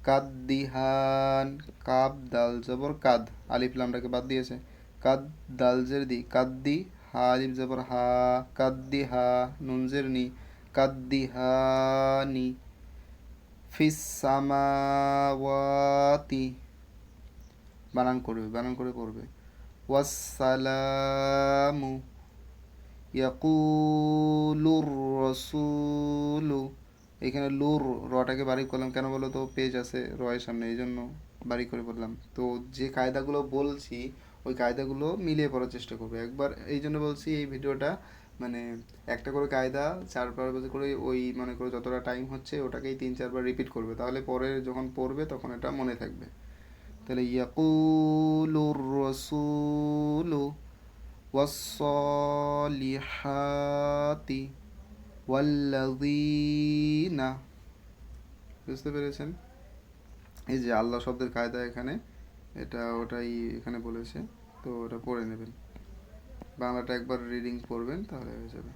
কাদ্দিহান, কাব দাল জবর কাদ, আলিফ লামটাকে বাদ দিয়েছে, কাদ দাল জের দি, কাদ্দি, হা আলিফ জবর হা, কাদ্দি হা, নুন জের নি, কাদ্দিহানি, ফিস সামাওয়াতি, বানান করবে, বানান করে পড়বে, ওয়াসসালামু, ইয়াকুলুর রসুলু, এখানে লুর, রটাকে বাড়ি করলাম কেন বলো তো, পেজ আছে রয়ের সামনে, এই জন্য বাড়ি করে বললাম। তো যে কায়দাগুলো বলছি ওই কায়দাগুলো মিলিয়ে পড়ার চেষ্টা করবে একবার, এই জন্য বলছি এই ভিডিওটা মানে একটা করে কায়দা 4-5 করে, ওই মনে করো যতটা টাইম হচ্ছে ওটাকেই 3-4 বার রিপিট করবে, তাহলে পরে যখন পড়বে তখন এটা মনে থাকবে। তাহলে ইয়াকুলুর রসুলু ওয়াসসালিহাতি ওয়াল্লাযীনা। বুঝতে পেরেছেন, এই যে আল্লাহ শব্দের কায়দা এখানে, এটা ওটাই এখানে বলেছে, তো ওটা পড়ে নেবেন, বাংলাটা একবার রিডিং পড়বেন তাহলে হয়ে যাবে।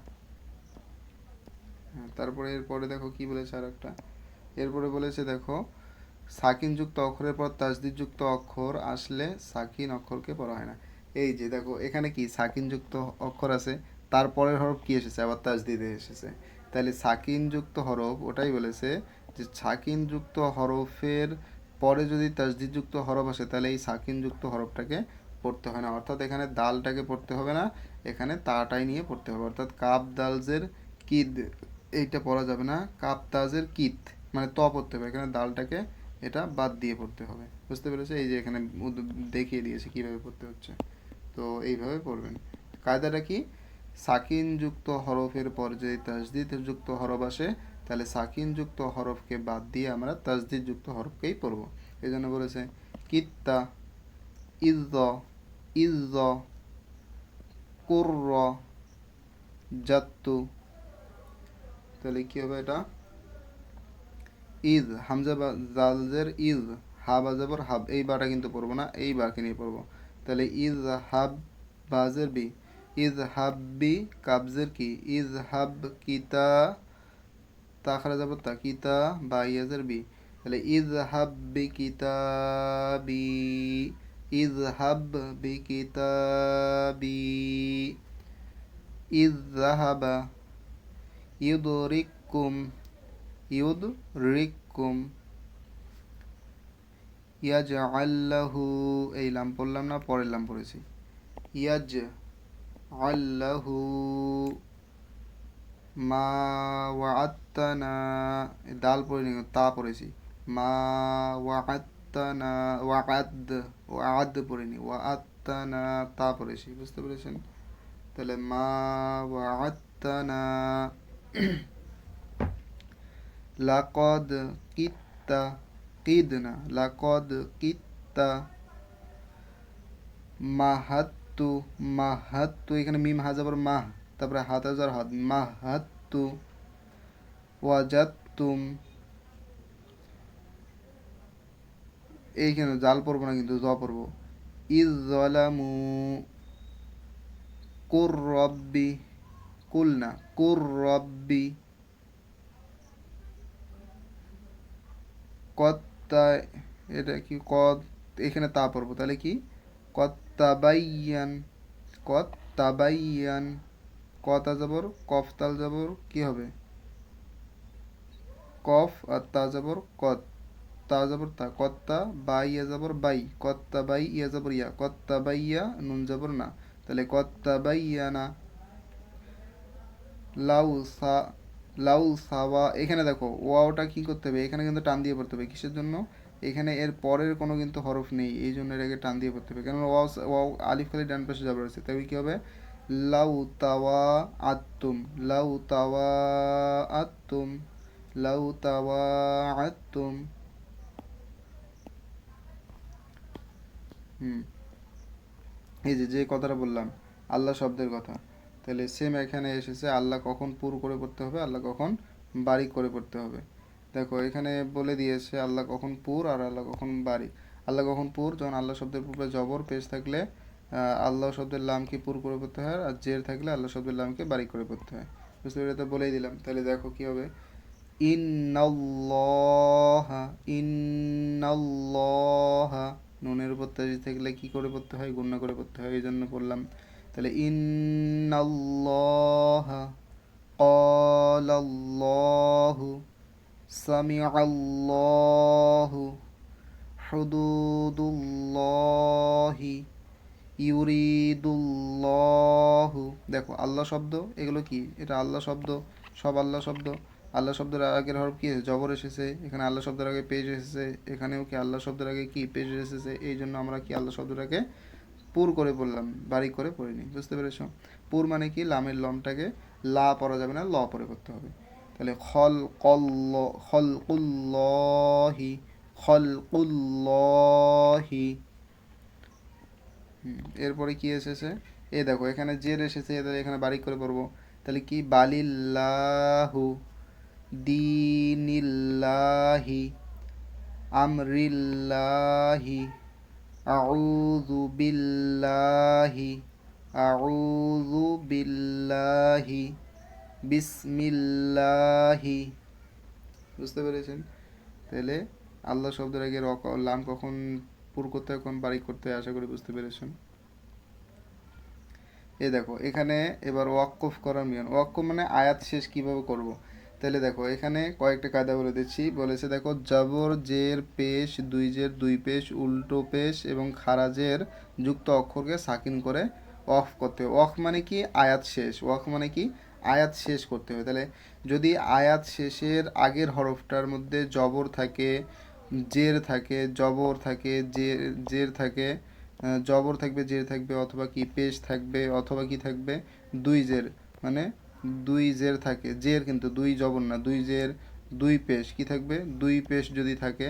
হ্যাঁ, তারপরে এরপরে দেখো কি বলেছে আর একটা, এরপরে বলেছে দেখো, সাকিনযুক্ত অক্ষরের পর তাসদিদযুক্ত অক্ষর আসলে সাকিন অক্ষরকে পড়া হয় না। এই যে দেখো এখানে কি সাকিনযুক্ত অক্ষর আছে, তারপরের হরফ কি এসেছে, আবার তাসদিদে এসেছে। তাহলে সাকিনযুক্ত হরফ, ওটাই বলেছে যে সাকিনযুক্ত হরফের পরে যদি তাসদিদযুক্ত হরফ আসে, তাহলে এই সাকিনযুক্ত হরফটাকে পড়তে হয় না, অর্থাৎ এখানে দালটাকে পড়তে হবে না, এখানে তাটাই নিয়ে পড়তে হবে, অর্থাৎ কাব দালজের কিদ, এইটা পড়া যাবে না, কাব তাজের কিত, মানে ত পড়তে হবে, এখানে দালটাকে এটা বাদ দিয়ে পড়তে হবে। বুঝতে পেরেছো, এই যে এখানে দেখিয়ে দিয়েছে কিভাবে পড়তে হচ্ছে, তো এইভাবে পড়বেন। কায়দাটা কি, সাকিন যুক্ত হরফের পর যদি তাসদিদ যুক্ত হরফ আসে, তাহলে সাকিন যুক্ত হরফকে বাদ দিয়ে আমরা তাসদিদ যুক্ত হরফকেই পড়ব। এই জন্য বলেছে কিত্তা, ইজ্জ, ইজ্জ, কুর্র, জাত্তু। তাহলে কি হবে এটা, ইজ, হামজা বা জালজের ইজ, হা বাজাবর হাব, এই বাটা কিন্তু পড়বো না, এই বাকে নিয়ে পড়বো। তাহলে ইজ হাব, বাজের বি, ইজ হাব্বি, কাবজের কি, ইজ হাব কিতা, তাখারা যাব তা, কিতা বা ইয়াজের বি, তাহলে ইজ হাব্বি কিতাবি, ইজ হাব বি কিতাবি, ইজ জাহাবা, ইউদরিকুম, ইউদরিকুম, ইয়াজআল্লাহু, এই লাম পড়লাম না, পরের লাম পড়েছি, ইয়াজআল্লাহু, মা ওয়াআত্তানা, দাল পড়িনি, তা পড়েছি, মা ওয়াআত্তানা, ওয়াআদ, ওয়াআদ পড়িনি, ওয়াআত্তানা, তা পড়েছি। বুঝতে পেরেছেন, তাহলে মা ওয়া'আদতানা। লাকদ কিত্তা, কিদ না, লাকদ কিত্তা। মাহাত্তু, মাহাত্তু, এখানে মিম হাজাবার মাহ, তারপরে হাত হাজার হাত, মাহাত্তু। ওয়াজাত্তুম, এইখানে জাল পড়বো না কিন্তু জ পড়বো। ইজ যালামু, কুর রব্বি, কুল না, কুর রব্বি। কত্তা, এটা কি কত, এখানে তা পড়বো, তাহলে কি কত্তাবাইয়ান, কত্তাবাইয়ান। কতা যাবর কফ তাল যাবর কি হবে, কফ, আর তা যাবর কত, তা যাবর তা, কত্তা, বাই ইয়া যাবর বাই, কত্তা বাই ইয়া যাবর ইয়া, কত্তা বাইয়া, নুন যাবর না, তাহলে কত্তা বাইয়া না। লাউ সা, লাউ সাওয়া, এখানে দেখো ওয়াওটা কি করতে হবে, এখানে কিন্তু টান দিয়ে পড়তে হবে, কিসের জন্য, এখানে এর পরের কোনো কিন্তু হরফ নেই, এই জন্য এটাকে টান দিয়ে পড়তে হবে, কেন ওয়াও, ওয়াও আলিফ খালি ডান পাশে যাবে আছে, তবে কি হবে, লাউ তাওয়া আত্তুম, লাউ তাওয়া আত্তুম, লাউ তাওয়া আত্তুম। হুম, এই যে যে কথাটা বললাম আল্লাহ শব্দের কথা, তাহলে সেম এখানে এসেছে, আল্লাহ কখন পুর করে পড়তে হবে, আল্লাহ কখন বারিক করে পড়তে হবে। দেখো এখানে বলে দিয়েছে আল্লাহ কখন পুর আর আল্লাহ কখন বারিক। আল্লাহ কখন পুর, যখন আল্লাহ শব্দের পূর্বে জবর পেশ থাকলে আল্লাহ শব্দের লামকে পুর করে পড়তে হয়, আর জের থাকলে আল্লাহ শব্দের লামকে বারিক করে পড়তে হয়। বুঝতে পেরে তো বলেই দিলাম, তাহলে দেখো কি হবে, ইন্নাল্লাহা, ইন্নাল্লাহা, নুনের উপর তাজি থাকলে কি করে পড়তে হয়, গুণনা করে পড়তে হয়, এই জন্য পড়লাম। তাহলে ইন্নাল্লাহা, ক্বালাল্লাহু, সামিআল্লাহু, হুদুদুল্লাহি, ইউরিদুল্লাহু। দেখো আল্লাহ শব্দ, এগুলো কি, এটা আল্লাহ শব্দ, সব আল্লাহ শব্দ। আল্লাহ শব্দের আগের হরফ কি এসেছে, জবর এসেছে, এখানে আল্লাহ শব্দের আগে পেজ এসেছে, এখানেও কি আল্লাহ শব্দের আগে কি পেজ এসেছে, এই জন্য আমরা কি আল্লাহ শব্দটাকে পুর করে পড়লাম, বারিক করে পড়িনি। বুঝতে পেরেছো, পুর মানে কি, লামের লমটাকে লা পড়া যাবে না, ল পরে করতে হবে। তাহলে খলকুল্লাহি, খলকুল্লাহি। এরপরে কি এসেছে, এ দেখো এখানে জের এসেছে, এদের এখানে বারিক করে পড়বো, তাহলে কি বালিল্লাহু, দীনিল্লাহি, আমরিল্লাহি, আউযু বিল্লাহি, আউযু বিল্লাহি, বিসমিল্লাহি। বুঝতে পেরেছেন, তাহলে আল্লাহ শব্দের আগে লাম কখন পুর করতে হয়, কখন বারিক করতে হয়, আশা করি বুঝতে পেরেছেন। এ দেখো এখানে এবার ওয়াক্কফ করার নিয়ম, ওয়াক্কফ মানে আয়াত শেষ কিভাবে করব। তাহলে দেখো এখানে কয়েকটা কায়দা বলে দিচ্ছি, বলেছে দেখো জবর জের পেশ, দুই জের দুই পেশ, উল্টো পেশ এবং খারাজের যুক্ত অক্ষরকে সাকিন করে অফ করতে হবে। ওয়াক মানে কি, আয়াত শেষ, ওয়াক মানে কি, আয়াত শেষ করতে হবে। তাহলে যদি আয়াত শেষের আগের হরফটার মধ্যে জবর থাকে, জের থাকে, জবর থাকে, জের, জের থাকে, জবর থাকবে, জের থাকবে, অথবা কি পেশ থাকবে, অথবা কি থাকবে দুই জের, মানে দুই জের থাকে, জের কিন্তু দুই জবর না, দুই জের দুই পেশ কি থাকবে, দুই পেশ যদি থাকে,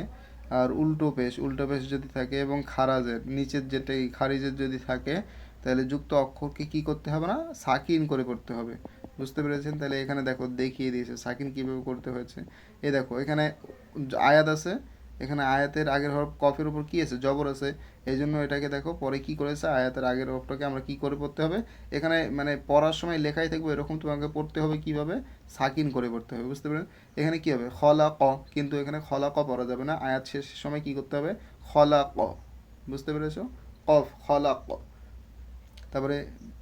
আর উল্টো পেশ, উল্টো পেশ যদি থাকে, এবং খারাজের নিচের যেটা খারিজের যদি থাকে, তাহলে যুক্ত অক্ষরকে কি করতে হবে না, সাকিন করে করতে হবে। বুঝতে পেরেছেন, তাহলে এখানে দেখো দেখিয়ে দিয়েছে সাকিন কিভাবে করতে হয়েছে। এই দেখো এখানে আয়াত আছে, এখানে আয়াতের আগের হরফ কফের উপর কি আছে, জবর আছে, এই জন্য এটাকে দেখো পরে কি করেছে, আয়াতের আগের হরফটাকে আমরা কি করে পড়তে হবে, এখানে মানে পড়ার সময় লেখাই থাকবে এরকম, তোমাকে পড়তে হবে কিভাবে, সাকিন করে পড়তে হবে। বুঝতে পারেন, এখানে কি হবে খলা ক, কিন্তু এখানে খলা ক পড়া যাবে না, আয়াত শেষের সময় কি করতে হবে, খলা ক। বুঝতে পেরেছো, কফ খলা ক। তারপরে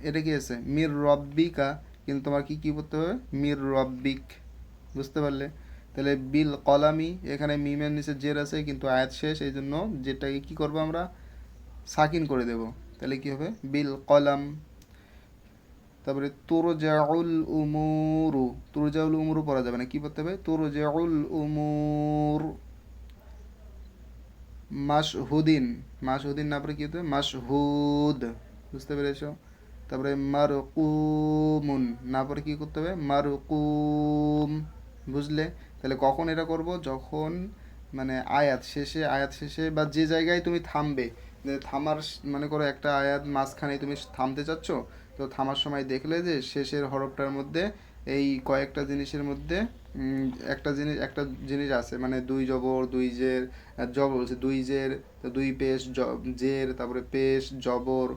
এটা কি আছে মির রব্বিকা, কিন্তু তোমার কি কি পড়তে হবে, মির রব্বিক। বুঝতে পারলে, তাহলে বিল কলামি, এখানে মিমের নিচে জের আছে কিন্তু আয়াত শেষ, এই জন্য যেটাকে কি করবো আমরা, সাকিন করে দেব, তাহলে কি হবে বিল কলাম। তারপরে তুরজাউল উমুরু, তুরজাউল উমুরু পড়া যাবে না, কি পড়তে হবে, তুরজাউল উমুর। মাসহুদিন, মাসহুদিন না পরে কি হতে হবে, মাসহুদ। বুঝতে পেরেছো, তারপরে মারকুমুন, না পরে কি করতে হবে মারকুম, বুঝলে? তাহলে কখন এটা করব, যখন মানে আয়াত শেষে বা যে জায়গায় তুমি থামবে, যে থামার মনে করো একটা আয়াত মাঝখানে তুমি থামতে চাচ্ছ, তো থামার সময় দেখলে যে শেষের হরফটার মধ্যে এই কয়েকটা জিনিসের মধ্যে একটা জিনিস আছে, মানে দুই জবর দুই জের, জবর বলছে দুই জের, তো দুই পেশ জের, তারপরে পেশ জবর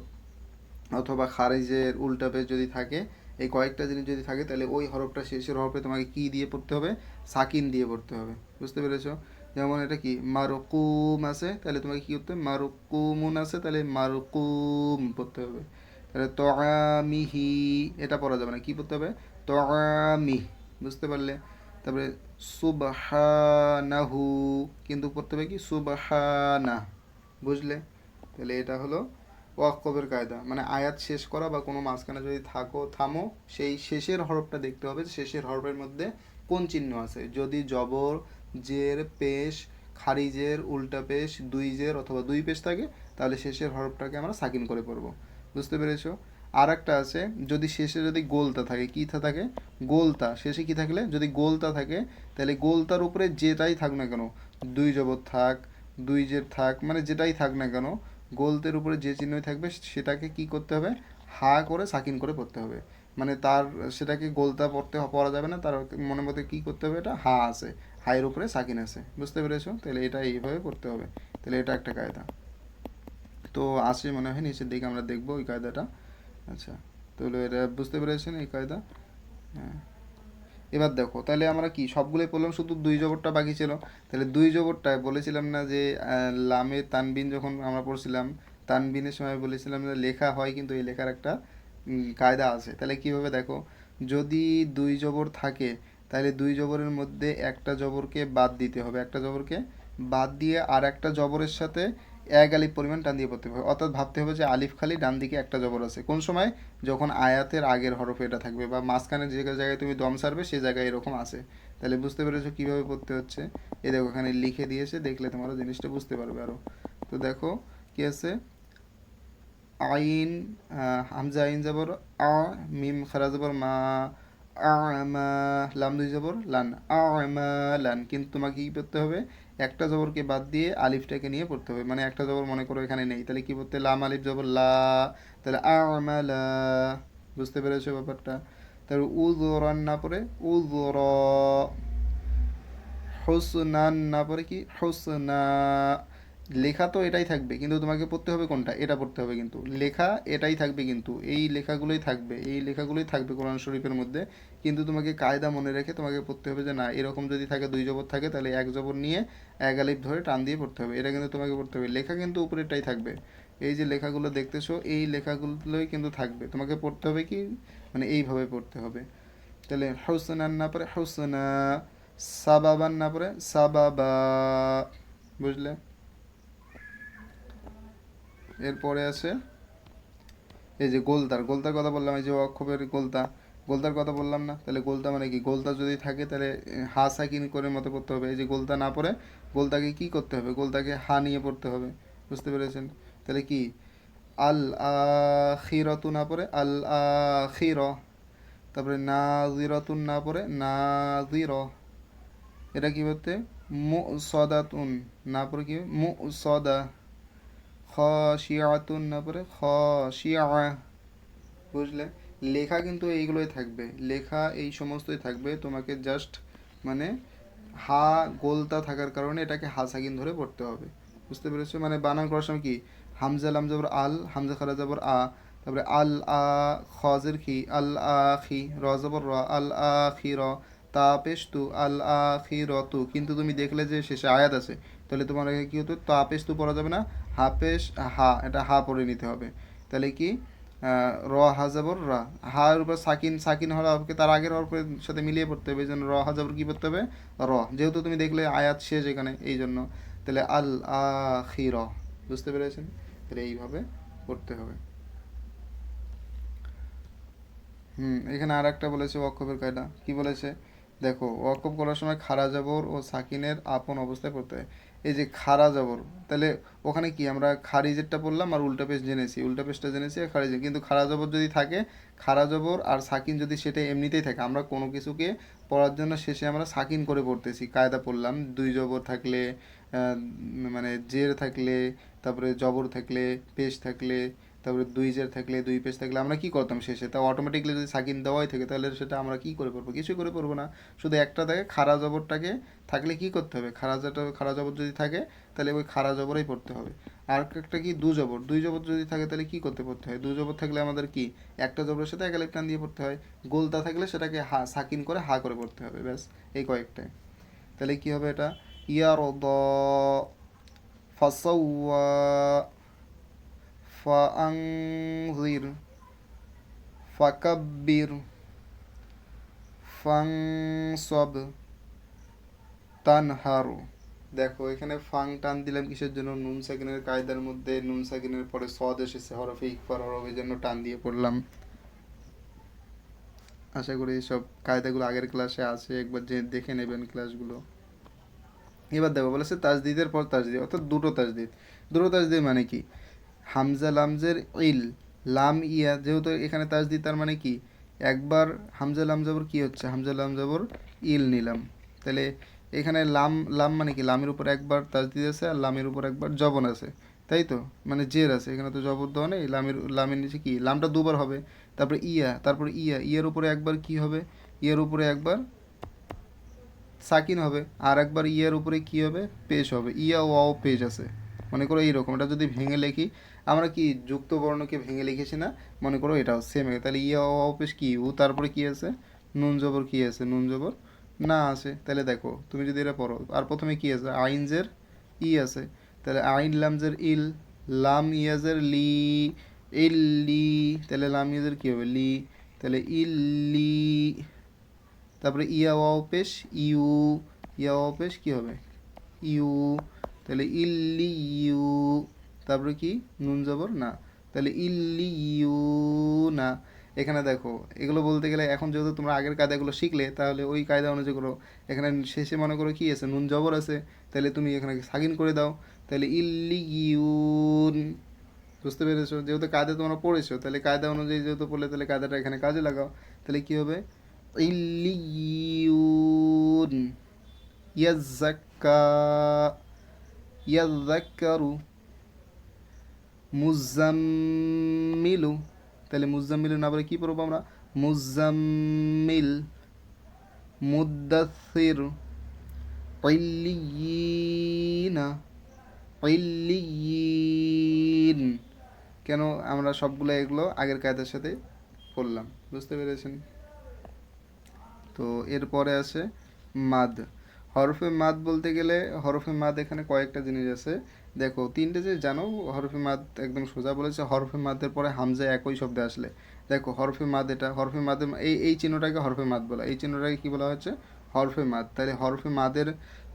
অথবা খারিজের উল্টা পেশ যদি থাকে, এই কয়েকটা জিনিস যদি থাকে, তাহলে ওই হরফটা শেষের হরফে তোমাকে কি দিয়ে পড়তে হবে, সাকিন দিয়ে পড়তে হবে, বুঝতে পেরেছো? যেমন এটা কি মারকুম আছে, তাহলে তোমাকে কি করতে হবে, মারকুমুন আছে, তাহলে মারকুম পড়তে হবে। তাহলে তআমিহি, এটা পড়া যাবে না, কি পড়তে হবে, তআমি, বুঝতে পারলে? তারপরে সুবহানাহু, কিন্তু পড়তে হবে কি সুবহানা, বুঝলে? তাহলে এটা হলো ওয়াকফের কায়দা, মানে আয়াত শেষ করা বা কোনো মাঝখানে যদি থামো, সেই শেষের হরফটা দেখতে হবে, শেষের হরফের মধ্যে কোন চিহ্ন আছে। যদি জবর, জের, পেশ, খারিজের উল্টা পেশ, দুই জের অথবা দুই পেশ থাকে, তাহলে শেষের হরফটাকে আমরা সাকিন করে পড়বো, বুঝতে পেরেছো? আর একটা আছে, যদি শেষে যদি গোলতা থাকে, কি থাকে, গোলতা, শেষে কি থাকলে যদি গোলতা থাকে, তাহলে গোলতার উপরে যেটাই থাক না কেন, দুই জবর থাক, দুই জের থাক, মানে যেটাই থাক না কেন, গোলতের উপরে যে চিহ্নই থাকবে সেটাকে কি করতে হবে, হা করে সাকিন করে পড়তে হবে। মানে তার সেটাকে গোলতা পড়া যাবে না, তার মনের মধ্যে কি করতে হবে, এটা হা আছে, হায়ের উপরে সাকিন আছে, বুঝতে পেরেছো? তাহলে এটা এইভাবে পড়তে হবে। তাহলে এটা একটা কায়দা। তো আসে মনে হয় নিচের দিকে আমরা দেখবো ওই কায়দাটা। আচ্ছা, তাহলে এটা বুঝতে পেরেছেন এই কায়দা? হ্যাঁ। এবার দেখো, তাহলে আমরা কি সবগুলোই পড়লাম, শুধু দুই জবরটা বাকি ছিল। তাহলে দুই জবরটায় বলেছিলাম না যে লামে তানবিন যখন আমরা পড়ছিলাম, তানবিনের সময় বলেছিলাম যে লেখা হয়, কিন্তু এই লেখার একটা কায়দা আছে। তাহলে কিভাবে দেখো, যদি দুই জবর থাকে, তাহলে দুই জবরের মধ্যে একটা জবরকে বাদ দিতে হবে, একটা জবরকে বাদ দিয়ে আর একটা জবরের সাথে এক আলিফ পরিমাণ টান দিয়ে পড়তে হবে। অর্থাৎ ভাবতে হবে যে আলিফ খালি ডান দিকে একটা জবর আছে, কোন সময়, যখন আয়াতের আগের হরফে এটা থাকবে বা মাঝখানে যে জায়গায় তুমি দম সারবে সেই জায়গায় এরকম আছে। তাহলে বুঝতে পেরেছো কিভাবে পড়তে হচ্ছে? এই দেখো এখানে লিখে দিয়েছে, দেখলে তোমরা জিনিসটা বুঝতে পারবে আরো। তো দেখো কি আছে, আইন, হামজা আইন যাবর আ, মিম খারা যাবর মা, আমা, লাম দুই যাবর লান, আমা লান, কিন্তু তোমাকে কি করতে হবে, একটা জবরকে বাদ দিয়ে আলিফটাকে নিয়ে পড়তে হবে। মানে একটা জবর মনে করো এখানে নেই, তাহলে কি পড়তে, লাম আলিফ জবর লা, তাহলে আমালা, বুঝতে পেরেছো ব্যাপারটা? তারপর উযরান না পড়ে উযর, হুসনান না পড়ে কি হুসনা। লেখা তো এটাই থাকবে, কিন্তু তোমাকে পড়তে হবে কোনটা, এটা পড়তে হবে, কিন্তু লেখা এটাই থাকবে, কিন্তু এই লেখাগুলোই থাকবে কোরআন শরীফের মধ্যে। কিন্তু তোমাকে কায়দা মনে রেখে তোমাকে পড়তে হবে যে না, এরকম যদি থাকে দুই জবর থাকে, তাহলে এক জবর নিয়ে এক আলিফ ধরে টান দিয়ে পড়তে হবে, এটা কিন্তু তোমাকে পড়তে হবে। লেখা কিন্তু উপরেরটাই থাকবে, এই যে লেখাগুলো দেখতেছো এই লেখাগুলোই কিন্তু থাকবে, তোমাকে পড়তে হবে কি, মানে এইভাবে পড়তে হবে। তাহলে হুসনান না পড়ে হুসনা, সাবাবান না পড়ে সাবাবা, বুঝলে? এরপরে আছে এই যে গোলতার কথা বললাম, এই যে অক্ষরের গোলতার কথা বললাম না? তাহলে গোলতা মানে কি, গোলতা যদি থাকে তাহলে হা সাকিন করে মতো পড়তে হবে। এই যে গোলতা না পড়ে, গোলতাকে কি করতে হবে, গোলতাকে হা নিয়ে পড়তে হবে, বুঝতে পেরেছেন? তাহলে কি আল আখিরাতু না পড়ে আল আখির, তারপরে নাজিরাতুন না পড়ে নাজির, এটা কি বলতে, মুসদাতুন না পড়ে কি মুসদা, খাশিয়াতুন না পড়ে খাশিয়া, বুঝলে? লেখা কিন্তু এইগুলোই থাকবে, লেখা এই সমস্তই থাকবে, তোমাকে জাস্ট মানে হা গোলতা থাকার কারণে এটাকে হা সাকিন ধরে পড়তে হবে, বুঝতে পেরেছো? মানে বানান করার সময় কি, হামজা লাম জবর আল, হামজা খারা জবর আ, তারপরে আল আ, খজের খি আল আখি, র জবর র আল আখি র, তা পেশ তু আল আখি র তু, কিন্তু তুমি দেখলে যে শেষে আয়াত আছে, তাহলে তোমার আগে কি হতো, তা পেশ তু পড়া যাবে না, হা পেশ হা, এটা হা পড়ে নিতে হবে। তাহলে কি র হাজাবর রা, হার উপর সাকিন, সাকিন হওয়ার হরফকে তার আগের হরফের সাথে মিলিয়ে পড়তে হবে, এই জন্য র হাজাবর কি পড়তে হবে, র, যেহেতু তুমি দেখলে আয়াত শেষ এখানে এই জন্য। তাহলে আল আখির, বুঝতে পেরেছেন? তাহলে এইভাবে পড়তে হবে। এখানে আর একটা বলেছে ওয়াকফের কায়দা, কি বলেছে দেখো, ওয়াকফ করার সময় খাড়া জবর ও সাকিনের আপন অবস্থায় পড়তে হয়। এই যে খাড়া জবর, তাহলে ওখানে কি আমরা খারিজেরটা পড়লাম আর উল্টা পেশ জেনেছি, উল্টা পেশটা জেনেছি আর খারিজ, কিন্তু খাড়া জবর যদি থাকে, খাড়া জবর আর সাকিন যদি সেটা এমনিতেই থাকে, আমরা কোনো কিছুকে পড়ার জন্য শেষে আমরা সাকিন করে পড়তেছি, কায়দা পড়লাম দুই জবর থাকলে, মানে জের থাকলে, তারপরে জবর থাকলে, পেশ থাকলে, তারপরে দুই জের থাকলে, দুই পেশ থাকলে আমরা কি করতাম শেষে, তা অটোমেটিকলি যদি সাকিন দেওয়াই থাকে তাহলে সেটা আমরা কি করে পড়বো, কিছুই করে পড়বো না। শুধু একটা থাকে খাড়া জবরটাকে থাকলে কি করতে হবে, খাড়া জবর যদি থাকে তাহলে ওই খাড়া জবরেই পড়তে হবে। আর একটা কি দু জবর, দুই জবর যদি থাকে তাহলে কি করতে পড়তে হয়, দু জবর থাকলে আমাদের কি একটা জবরের সাথে এক আলিফ টান দিয়ে পড়তে হয়, গোলতা থাকলে সেটাকে হা সাকিন করে হা করে পড়তে হবে, ব্যাস এই কয়েকটাই। তাহলে কি হবে এটা, ইয়ারদ, ফাসাওয়া, ফাআনজির, ফাকাব্বির, ফাংসব, তানহারু। দেখো এখানে ফাং টান দিলাম কিসের জন্য, নুন সাকিনের কায়দার মধ্যে নুন সাকিনের পরে সদ এসেছে হরফে ইকফার হরফের জন্য টান দিয়ে পড়লাম। আশা করি সব কায়দাগুলো আগের ক্লাসে আছে, একবার যে দেখে নেবেন ক্লাসগুলো। এবার দেখো বলেছে তাজদিদের পর তাজদিদ, অর্থাৎ দুটো তাজদিদ। দুটো তাজদিদ মানে কি, হামজা লামজের ইল, লাম ইয়া, যেহেতু এখানে তাজদিদ তার মানে কি, একবার হামজা লাম জবর কি হচ্ছে, হামজা লাম জবর ইল নিলাম, তাহলে এখানে লাম, লাম মানে কি, লামের উপর একবার তাজদিদ আছে আর লামের উপর একবার জবন আছে, তাই তো, মানে জের আছে, এখানে তো জবর দেওয়া নেই, লামের নিচে কি লামটা দুবার হবে, তারপরে ইয়া, তারপরে ইয়া, ইয়ার উপরে একবার কি হবে, ইয়ার উপরে একবার সাকিন হবে, আর একবার ইয়ার উপরে কি হবে, পেশ হবে, ইয়া ওয়াও পেশ আছে, মনে করো এইরকম। এটা যদি ভেঙে লিখি, আমরা কি যুক্ত বর্ণকে ভেঙে লিখেছি না, মনে করো এটাও সেম, তাহলে ইয়া ওয়াও পেশ কি উ, তারপরে কি আছে, নুন জবর কি আছে, নুন জবর না আছে, তাহলে দেখো তুমি যদি এটা পড়ো, আর প্রথমে কি আছে, আইন জের ই আছে, তাহলে আইন লামজের ইল, লাম ইয়াজের লি, ইল্লি, তাহলে লাম ইয়াজের কি হবে লি, তাহলে ইল্লি, তারপরে ইয়া ওয়াও পেশ ইউ, ইয়া ওয়াও পেশ কি হবে ইউ, তাহলে ইল্লি ইউ, তারপরে কি নুন জবর না, তাহলে ইল্লি ইউ না। এখানে দেখো এগুলো বলতে গেলে এখন যেহেতু তোমরা আগের কায়দাগুলো শিখলে, তাহলে ওই কায়দা অনুযায়ী করো। এখানে শেষে মনে করো কি আছে, নুন জবর আছে, তাহলে তুমি এখানে সাকিন করে দাও, তাহলে ইল্লি ইউন। বুঝতে পেরেছো, যেহেতু কায়দা তোমরা পড়েছো, তাহলে কায়দা অনুযায়ী যেহেতু পড়লে, তাহলে কায়দাটা এখানে কাজে লাগাও। তাহলে কি হবে, ইল্লিয়ুন, ইয়াজ্জাক্কা, ইয়াজ্জাক্কারু, মুজাম্মিলু, তাহলে মুজাম্মিলু না বলে কি পড়বো আমরা, মুজাম্মিল, মুদাসসির, ইল্লিয়িনা, ইল্লিয়িন। কেন আমরা সবগুলো এগুলো আগের কায়দার সাথে পড়লাম, বুঝতে পেরেছেন? তো এরপরে আছে মাদ। হরফে মাদ বলতে গেলে, হরফে মাদ এখানে কয়েকটা জিনিস আছে। দেখো তিনটে যে জানো, হরফে মাদ একদম সোজা বলেছে, হরফে মাদের পরে হামজা একই শব্দে আসলে, দেখো হরফে মাদ, এটা হরফে মাদের এই চিহ্নটাকে হরফে মাদ বলা, এই চিহ্নটাকে কি বলা হচ্ছে, হরফে মাদ। তাহলে হরফে মাদের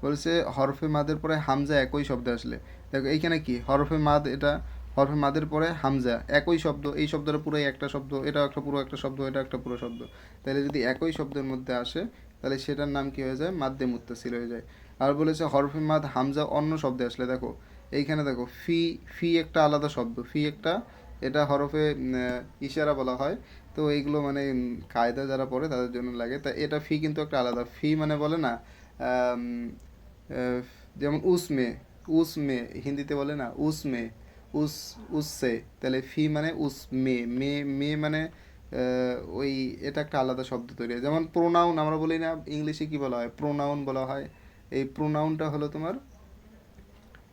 বলছে, হরফে মাদের পরে হামজা একই শব্দে আসলে, দেখো এইখানে কি হরফে মাদ, এটা হরফে মাদের পরে হামজা একই শব্দ, এই শব্দটা পুরোই একটা শব্দ, এটা একটা পুরো একটা শব্দ, এটা একটা পুরো শব্দ, তাহলে যদি একই শব্দের মধ্যে আসে তাহলে সেটার নাম কি হয়ে যায়, মাদ্দে মুত্তাসিল হয়ে যায়। আর বলেছে হরফে মাদ হামজা অন্য শব্দে আসলে, দেখো এইখানে দেখো ফি, ফি একটা আলাদা শব্দ, ফি একটা, এটা হরফে ইশারা বলা হয়। তো এইগুলো মানে কায়দা যারা পড়ে তাদের জন্য লাগে, তা এটা ফি কিন্তু একটা আলাদা, ফি মানে বলে না আম, যেমন উসমে, উসমে হিন্দিতে বলে না উসমে, উস, উসসে, তাহলে ফি মানে উসমে, মে, মে মানে ওই, এটা একটা আলাদা শব্দ তৈরি হয়। যেমন প্রোনাউন আমরা বলি না, ইংলিশে কি বলা হয়, প্রোনাউন বলা হয়, এই প্রোনাউনটা হলো তোমার,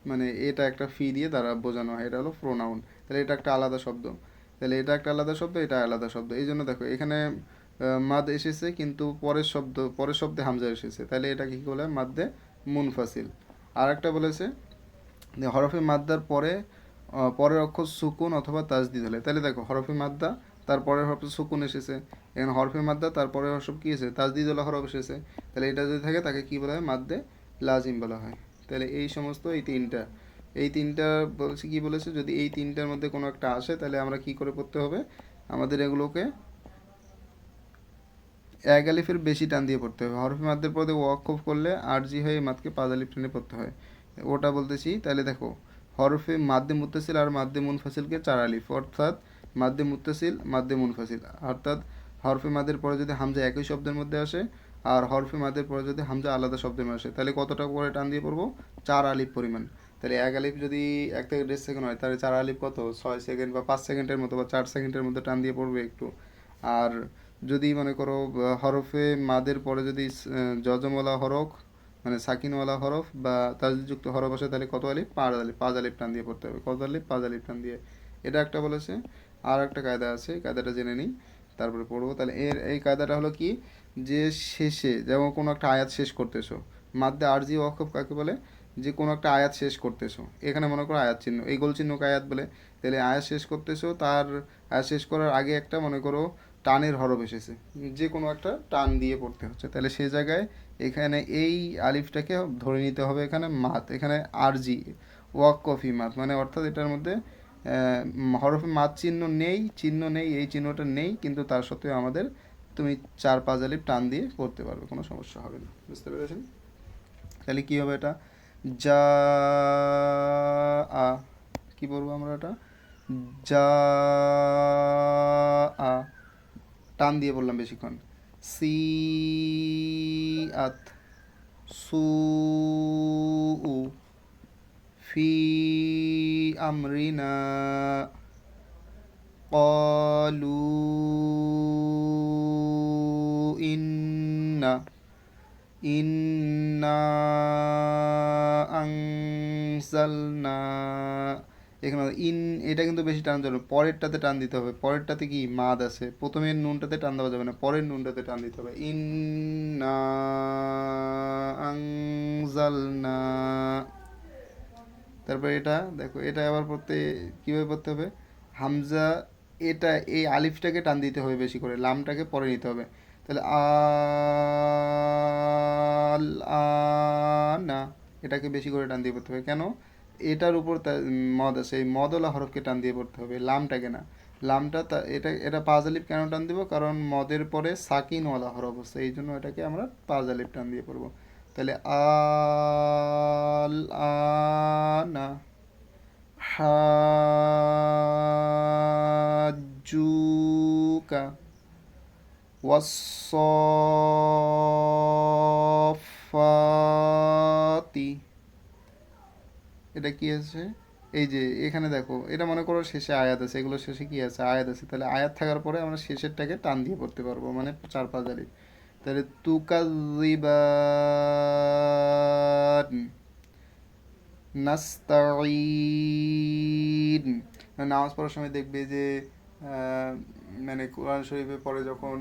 মানে এটা একটা ফি দিয়ে দ্বারা বোঝানো হয়, এটা হলো প্রোনাউন, তাহলে এটা একটা আলাদা শব্দ, তাহলে এটা একটা আলাদা শব্দ, এটা আলাদা শব্দ, এই জন্য দেখো এখানে মাদ এসেছে কিন্তু পরের শব্দ, পরের শব্দে হামজা এসেছে, তাহলে এটাকে কি বলে, মাদ্দে মুনফাসিল। আর একটা বলেছে যে হরফে মাদ্দার পরে পরের অক্ষর সুকুন অথবা তাজদিদ হলে, তাহলে দেখো হরফে মাদ্দা তারপরের হরফে সুকুন এসেছে, এখানে হরফে মাদ্দা তারপরের হরফ কি এসেছে, তাজদিদ হলে হরফ এসেছে, তাহলে এটা যদি থাকে তাকে কি বলা হয়, মাদ্দে লাজিম বলা হয়। তাহলে এই সমস্ত এই তিনটা, এই তিনটা বলছে, কি বলেছে, যদি এই তিনটার মধ্যে কোনো একটা আসে তাহলে আমরা কি করে পড়তে হবে, আমাদের এগুলোকে এক আলিফের বেশি টান দিয়ে পড়তে হবে। হরফে মাদ্দের পদে ওয়াকফ করলে আরজি হয়ে মাদকে পাঁচ আলিফ টেনে পড়তে হয়। ওটা বলতেছি, তাহলে দেখো হরফে মাদ্দে মুত্তাসিল আর মাদ্দে মুনফাসিলকে 4 আলিফ, অর্থাৎ মাদ্দে মুত্তাসিল মাদ্দে মুনফাসিল, অর্থাৎ হরফে মাদের পরে যদি হামজা একই শব্দের মধ্যে আসে আর হরফে মাদের পরে যদি হামজা আলাদা শব্দের মধ্যে আসে, তাহলে কতটা করে টান দিয়ে পড়বো? 4 আলিফ পরিমাণ। তাহলে 1 আলিফ যদি 1 থেকে 1.5 সেকেন্ড হয়, তাহলে 4 আলিফ কত? 6 সেকেন্ড বা 5 সেকেন্ডের মতো বা 4 সেকেন্ডের মধ্যে টান দিয়ে পড়বে একটু। আর যদি মনে করো হরফে মাদের পরে যদি যজমওয়ালা হরফ মানে সাকিনওয়ালা হরফ বা তাজযুক্ত হরফ আসে, তাহলে কত আলিফ? 5 আলিফ। 5 আলিফ টান দিয়ে পড়তে হবে। কত আলিফ? 5 আলিফ টান দিয়ে। এটা একটা বলেছে। আর একটা কায়দা আছে, কায়দাটা জেনে নিই তারপরে পড়বো। তাহলে এই কায়দাটা হলো কি, যে শেষে যেমন কোনো একটা আয়াত শেষ করতেছো, মাদ্দে আরজি ওয়াকফ কাকে বলে? যে কোনো একটা আয়াত শেষ করতেছো, এখানে মনে করো আয়াত চিহ্ন, এই গোল চিহ্নকে আয়াত বলে। তাহলে আয়াত শেষ করতেছো, তার আয়াত শেষ করার আগে একটা মনে করো টানের হরফ এসেছে, যে কোনো একটা টান দিয়ে পড়তে হচ্ছে, তাহলে সেই জায়গায় এখানে এই আলিফটাকে ধরে নিতে হবে এখানে মাত, এখানে আরজি ওয়াকফি মাত, মানে অর্থাৎ এটার মধ্যে হরফে মাত চিহ্ন নেই, এই চিহ্নটা নেই, কিন্তু তার সত্ত্বেও আমাদের তুমি 4-5 আলিফ টান দিয়ে পড়তে পারবে, কোনো সমস্যা হবে না। বুঝতে পেরেছেন? তাহলে কি হবে এটা? যা আ, কি বলবো আমরা এটা? যা আ, টান দিয়ে বললাম বেশিক্ষণ। সি আত, সু উ, ফি আমরিনা, ইন্না ইন্না আনজালনা। এখানে ইন, এটা কিন্তু বেশি টান যাবে না, পরেরটাতে টান দিতে হবে। পরেরটাতে কি মাদ আছে, প্রথমের নুনটাতে টান দেওয়া যাবে না, পরের নুনটাতে টান দিতে হবে। ইন্না আনজালনা। তারপর এটা দেখো, এটা আবার পড়তে কীভাবে পড়তে হবে? হামজা, এটা এই আলিফটাকে টান দিতে হবে বেশি করে, লামটাকে পরে নিতে হবে। তাহলে আল আনা, এটাকে বেশি করে টান দিয়ে পড়তে হবে। কেন? এটার উপর মদ আছে, এই মদওয়ালা হরফকে টান দিয়ে পড়তে হবে, লামটাকে না। লামটা এটা এটা 5 আলিফ কেন টান দিব? কারণ মদের পরে সাকিনওয়ালা হরফ আছে, এই জন্য এটাকে আমরা 5 আলিফ টান দিয়ে পড়বো। তাহলে আল আনা হাজ্জুকা ওয়াসসাফাতি। এটা কি আছে? এই যে এখানে দেখো, এটা মনে করো শেষে আয়াত আছে, এগুলো শেষে কি আছে? আয়াত আছে। তাহলে আয়াত থাকার পরে আমরা শেষেরটাকে টান দিয়ে পড়তে পারবো, মানে 4-5 আলিফ। তাহলে তুকাযিবান, নাস্তাঈন। নামাজ পড়ার সময় দেখবে যে মানে কোরআন শরীফে পড়ে যখন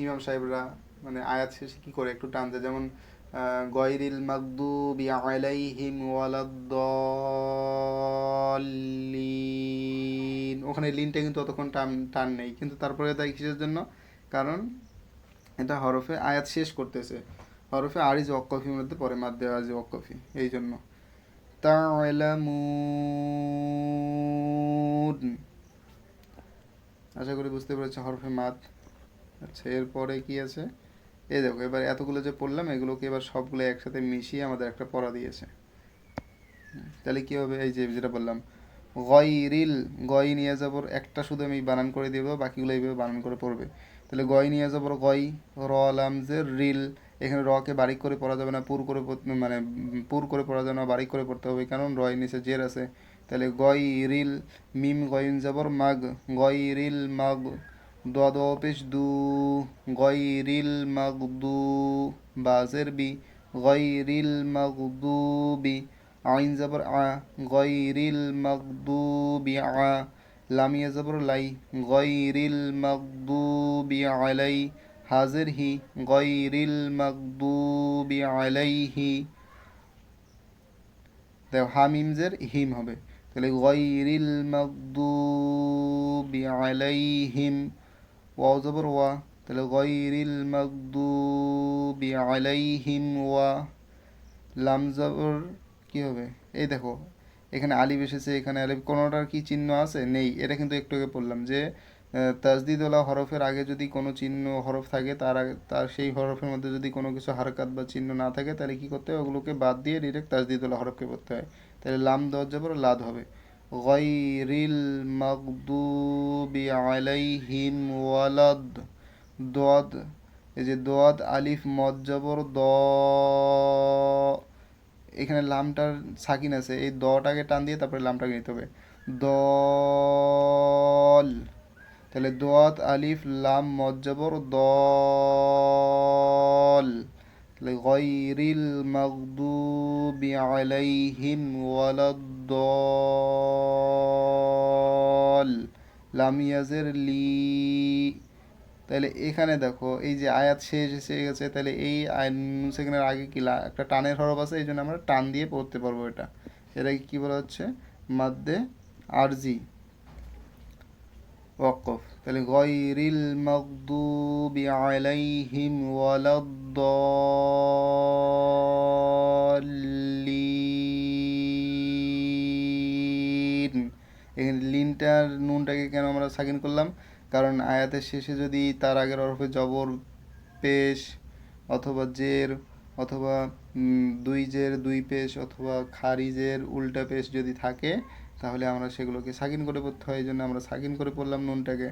ইমাম সাহেবরা মানে আয়াত শেষে কি করে একটু টান দেয়, যেমন গয়রিল মাগদুবি আলাইহিম ওয়ালাদ্দাল্লিন, ওখানে লিনটা কিন্তু ততক্ষণ টান টান নেই, কিন্তু তারপরে তাই কিসের জন্য? কারণ এটা হরফে আয়াত শেষ করতেছে, হরফে আরিজ ওয়াক্কফির মধ্যে পড়ে, মাদ্দে আরিজ ওয়াক্কফি, এই জন্য। তা'লামুন। আশা করি বুঝতে পেরেছো হরফে মাদ। আচ্ছা, এরপরে কি আছে? এই দেখো, এবার এতগুলো যে পড়লাম এগুলোকে এবার সবগুলো একসাথে মিশিয়ে আমাদের একটা পড়া দিয়েছে। তাহলে কি হবে? এই যে যেটা বললাম, গয়রিল, গয় নিয়ে যাবর একটা শুধু আমি বানান করে দিব, বাকিগুলো এইভাবে বানান করে পড়বে। তাহলে গয় নিয়ে যাবর গয়, র লামজের রিল, এখানে রকে বারিক করে পড়া যাবে না, পুর করে মানে পুর করে পড়া যাবে না, বারিক করে পড়তে হবে, কারণ রয় নিচে জের আছে। তাহলে গয় রিল, মিম গয়ন যাবর মাগ, গয় রিল মাগ, দোয়া দোয়া পেশ দু, গয় রিল মাগ দু, বাজের বি, গয় রিল মাগ দু বি, আইন জবর আ, গয়রিল মাগদুবি আ, লামিয়া জবর লাই, গয়রিল মাগদুবি আলাই, হাজের হি, গয়রিল মাগদুবি আলাইহি। দেখো হামিমজের হিম হবে, তাহলে গয়রিল মাগদুবি আলাইহিম, ওয়াও জবর ওয়া, তাহলে গয়রিল মাগদুবি আলাইহিম ওয়া, লাম জবর কি হবে? এই দেখো, এখানে আলিফ এসেছে, এখানে আলিফ, কোনোটার কি চিহ্ন আছে? নেই। এটা কিন্তু একটু আগে বললাম যে তাজদিদওয়ালা হরফের আগে যদি কোনো চিহ্ন হরফ থাকে, তার আগে তার সেই হরফের মধ্যে যদি কোনো কিছু হারকাত বা চিহ্ন না থাকে, তাহলে কি করতে হয়, ওগুলোকে বাদ দিয়ে ডিরেক্ট তাজদিদওয়ালা হরফকে পড়তে হয়। তাহলে লাম দজ জবর লাদ হবে, গায়রিল মাগদুবি আলাইহিম ওয়ালাদ, দদ, এই যে দদ আলিফ মদ জবর দ, এখানে লামটার সাকিন আছে, এই দটাকে টান দিয়ে তারপরে লামটাকে নিতে হবে, দল, তাহলে দোয়াত আলিফ লাম মদ জবর দল, তাহলে গায়রিল মাগদুবি আলাইহিম ওয়ালাদ, লাম ইয়াজের লি। তাহলে এখানে দেখো এই যে আয়াত শেষ এসে গেছে, তাহলে এই নুন সেকেন্ডের আগে কি একটা টানের হরফ আছে, এই জন্য আমরা টান দিয়ে পড়তে পারবো এটা। এটাকে কি বলা হচ্ছে, মাদ্দে আরজি ওয়াকফ। তাহলে গয়রিল মাগদুবি আলাইহিম ওয়ালাদ্দাল্লিন। এখানে লিনটার নুনটাকে কেন আমরা সাকিন করলাম, কারণ আয়াতের শেষে যদি তার আগের হরফে জবর, পেশ অথবা জের অথবা দুই জের দুই পেশ অথবা খারিজের উল্টা পেশ যদি থাকে, তাহলে আমরা সেগুলোকে সাকিন করে পড়তে হয়, এই জন্য আমরা সাকিন করে পড়লাম নুনটাকে।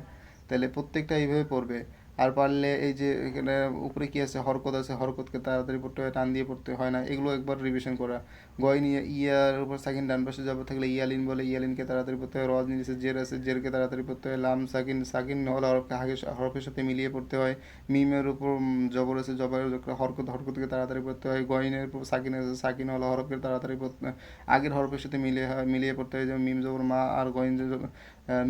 তাহলে প্রত্যেকটা এইভাবে পড়বে। আর পারলে এই যে এখানে উপরে কি আছে, হরকত আছে, হরকতকে তাড়াতাড়ি পড়তে হয়, টান দিয়ে পড়তে হয় না, এগুলো একবার রিভিশন করা। গয় নিয়ে ইয়ার উপর সাকিন ডান পাশে যাবো থাকলে ইয়ালিন বলে, ইয়ালিনকে তাড়াতাড়ি পড়তে হয়। রজ নিচে জের আছে, জেরকে তাড়াতাড়ি পড়তে হয়। লাম সাকিন, সাকিন হলে হরফকে আগে হরফের সাথে মিলিয়ে পড়তে হয়। মিমের উপর জবর আছে, জবরের হরকত, হরকতকে তাড়াতাড়ি পড়তে হয়। গয়নের উপর সাকিন আছে, সাকিন হলে হরফকে তাড়াতাড়ি পড়তে আগের হরফের সাথে মিলিয়ে পড়তে হয়, যেমন মিম জবর মা আর গইন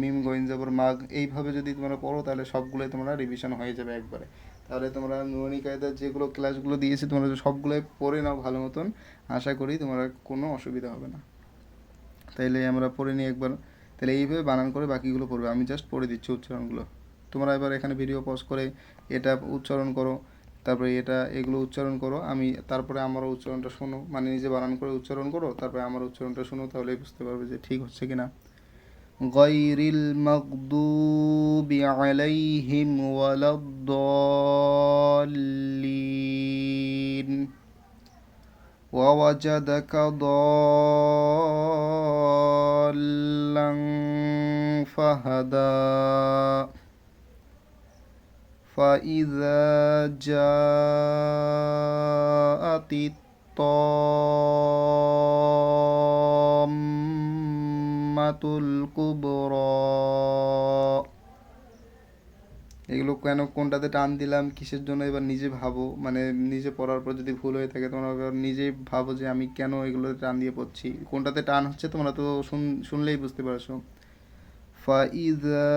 মিম গইন জবর মাগ। এইভাবে যদি তোমরা পড়ো তাহলে সবগুলোই তোমরা রিভিশন হয়ে যাবে একবারে। তাহলে তোমরা নুরানি কায়দার যেগুলো ক্লাসগুলো দিয়েছি তোমরা সবগুলোই পড়ে নাও ভালো মতন, আশা করি তোমার কোনো অসুবিধা হবে না। তাইলে আমরা পড়ে নিই একবার। তাহলে এইভাবে বানান করে বাকিগুলো পড়বে, আমি জাস্ট পড়ে দিচ্ছি উচ্চারণগুলো। তোমরা এবার এখানে ভিডিও পজ করে এটা উচ্চারণ করো, তারপরে এগুলো উচ্চারণ করো, আমি তারপরে আমার উচ্চারণটা শোনো, মানে নিজে বানান করে উচ্চারণ করো, তারপরে আমার উচ্চারণটা শোনো, তাহলেই বুঝতে পারবে যে ঠিক হচ্ছে কিনা। গায়রিল মাগদুবি আলাইহিম ওয়ালাদ্দাল্লিন। ووجدك ضالا فهدى فإذا جاءت الطامة الكبرى। এগুলো কেন কোনটাতে টান দিলাম কিসের জন্য এবার নিজে ভাবো, মানে নিজে পড়ার পর যদি ভুল হয়ে থাকে তোমরা এবার নিজেই ভাবো যে আমি কেন এগুলোতে টান দিয়ে পড়ছি, কোনটাতে টান হচ্ছে তোমরা তো শুনলেই বুঝতে পারছো। فإذا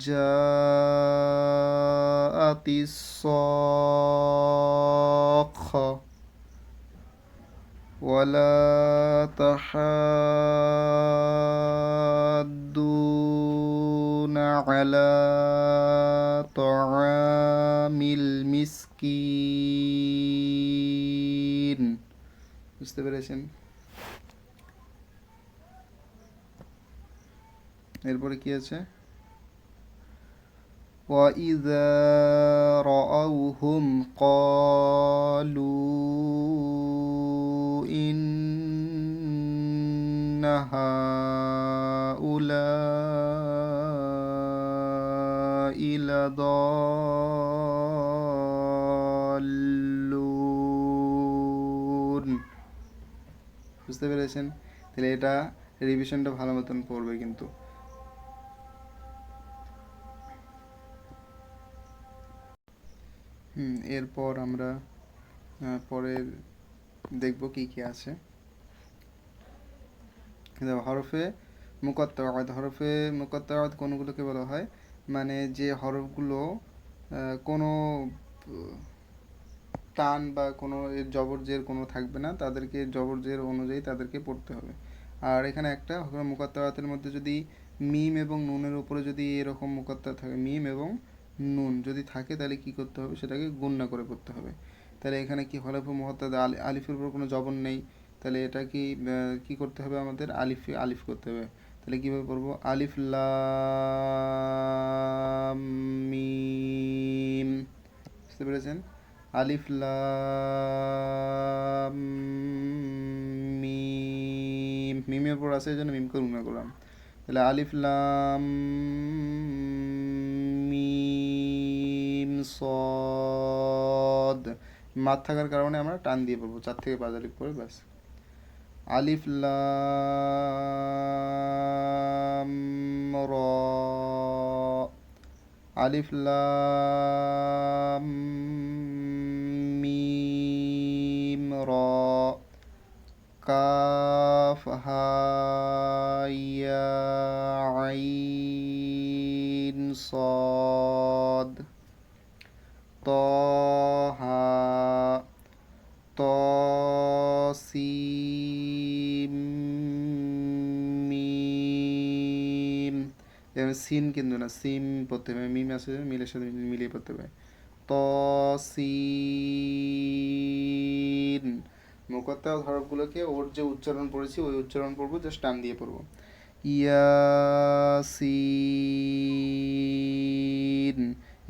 جاءت الصاخة ولا تحاضون على طعام المسكين। বুঝতে পেরেছেন? এরপরে কি আছে, وإذا رأوهم قالوا إن هؤلاء لضالون। বুঝতে পেরেছেন? তাহলে এটা রিভিশনটা ভালো মতন পড়বে কিন্তু। এরপর আমরা পরের দেখব কি কি আছে। হরফে মুকাত্তাআত, হরফে মুকাত্তাআত কোনগুলোকে বলা হয়, মানে যে হরফগুলো কোনো টান বা কোনো জবর জের কোনো থাকবে না, তাদেরকে জবর জের অনুযায়ী তাদেরকে পড়তে হবে। আর এখানে একটা মুকাত্তাআতের মধ্যে যদি মিম এবং নুনের উপরে যদি এরকম মুকাত্তা থাকে, মিম এবং নুন যদি থাকে, তাহলে কি করতে হবে, সেটাকে গুণনা করে পড়তে হবে। তাহলে এখানে কি হরফে মুকাত্তাদ আলিফের উপর কোনো জবর নেই, তাহলে এটা কি করতে হবে, আমাদের আলিফ করতে হবে। তাহলে কীভাবে পড়বো? আলিফ লাম মিম, বুঝতে পেরেছেন? আলিফ লাম মিম, মিমের উপর আছে এই জন্য মিমকে গুণনা করলাম। তাহলে আলিফ লাম মিম সদ, মাত থাকার কারণে আমরা টান দিয়ে পড়বো, 4 থেকে 5 আলিফ পড়ে ব্যাস। আলিফ লাম র, আলিফ লাম মিম র, কাফ হা ইয়া আইন সদ, ত হা, ত সিম মিম, এখানে সিন কিন্তু না, সিম পড়তে হবে, মিম আছে মিলের সাথে মিলিয়ে পড়তে হবে। ত সিন, মুখতা হরফগুলোকে ওর যে উচ্চারণ পড়েছি ওই উচ্চারণ পড়বো, জাস্ট টান দিয়ে পড়বো। ইয়াসিন,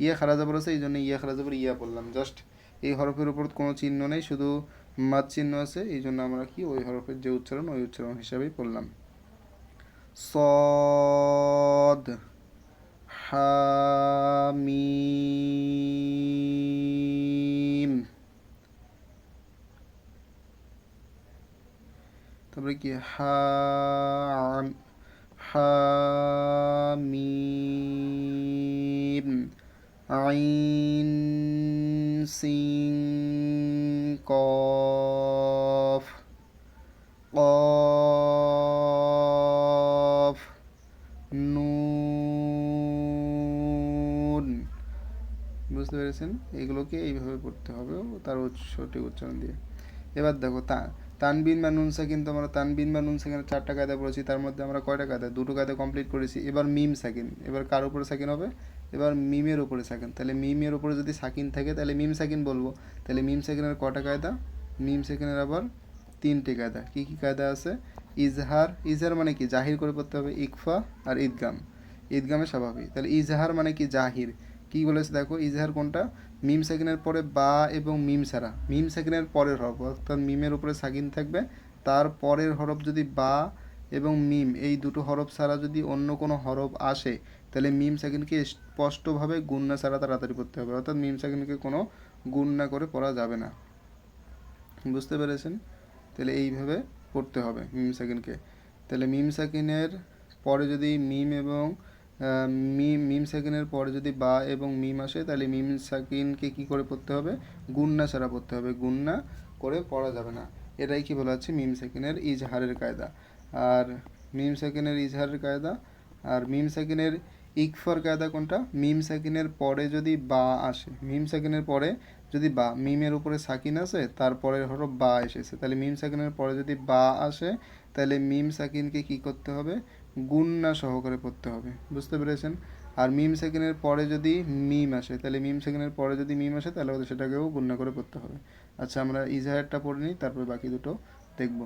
ইয়া খারা যাবর আছে এই জন্য ইয়া খারা যাবর ইয়া বললাম, জাস্ট এই হরফের উপর কোনো চিহ্ন নেই, শুধু মাত চিহ্ন আছে, এই জন্য আমরা কি ওই হরফের যে উচ্চারণ ওই উচ্চারণ হিসাবেই পড়লাম। সদ হামিম, তারপরে কি হামিম, আইন সিন কফ, কফ নুন, বুঝতে পেরেছেন? এগুলোকে এইভাবে পড়তে হবে তার সঠিক উচ্চারণ দিয়ে। এবার দেখো তানবিন বা নুন সাকিন, তো আমরা তানবিন বা নুন সাকিনের 4টা কায়দা পড়েছি, তার মধ্যে আমরা কয়টা কায়দা? 2টো কায়দা কমপ্লিট করেছি। এবার মিম সাকিন, এবার কার উপরে সাকিন হবে? এবার মিমের উপরে সাকিন। তাহলে মিমের উপরে যদি সাকিন থাকে তাহলে মিম সাকিন বলবো। তাহলে মিম সাকিনের কটা কায়দা? মিম সাকিনের আবার 3টে কায়দা। কী কী কায়দা আছে? ইজহার, ইজহার মানে কি? জাহির করে পড়তে হবে। ইকফা আর ঈদগাম, ঈদগামে স্বাভাবিক। তাহলে ইজহার মানে কি? জাহির। কি বলেছে দেখো, ইজহার কোনটা? মিম সাকিনের পরে বা এবং মিম ছাড়া, মিম সাকিনের পরের হরফ, অর্থাৎ মিমের উপরে সাকিন থাকবে, তার পরের হরফ যদি বা এবং মিম এই দুটো হরফ ছাড়া যদি অন্য কোনো হরফ আসে, তাহলে মিম সাকিনকে স্পষ্টভাবে গুণনা ছাড়া তাড়াতাড়ি পড়তে হবে, অর্থাৎ মিম সাকিনকে কোনো গুণনা করে পড়া যাবে না। বুঝতে পেরেছেন? তাহলে এইভাবে পড়তে হবে মিম সাকিনকে। তাহলে মিম সাকিনের পরে যদি মিম এবং মিম সাকিনের পরে যদি বা এবং মিম আসে, তাহলে মিম সাকিনকে কী করে পড়তে হবে? গুণনা ছাড়া পড়তে হবে, গুণনা করে পড়া যাবে না। এটাই কি বলা হচ্ছে মিম সাকিনের ইজহারের কায়দা। আর মিম সাকিনের ইজহারের কায়দা আর মিম সাকিনের ইকফার কায়দা কোনটা? মিম সাকিনের পরে যদি বা আসে, মিম সাকিনের পরে যদি বা, মিমের উপরে সাকিন আছে, তারপরের হরফ বা এসেছে, তাহলে মিম সাকিনের পরে যদি বা আসে, তাহলে মিম সাকিনকে কি করতে হবে? গুণনা সহকারে পড়তে হবে। বুঝতে পেরেছেন? আর মিম সাকিনের পরে যদি মিম আসে, তাহলে মিম সাকিনের পরে যদি মিম আসে, তাহলে সেটাকেও গুণনা করে পড়তে হবে। আচ্ছা, আমরা ইজাহারটা পড়ে নিই, তারপর বাকি দুটো দেখব।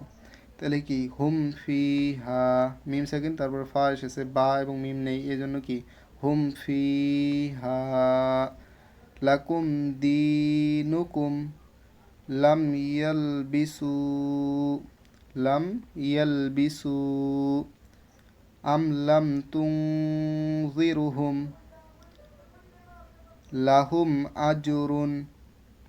তাহলে কি? হুম ফি হা, মিম সাকিন, তারপর ফা এসেছে, বা এবং মিম নেই, এজন্য কি? হুম ফি হা, লাকুম দিনুকুম, লাম ইয়ালবিসু, লাম ইয়ালবিসু, আম লাম তুনজিরুহুম, লাহুম আজরুন।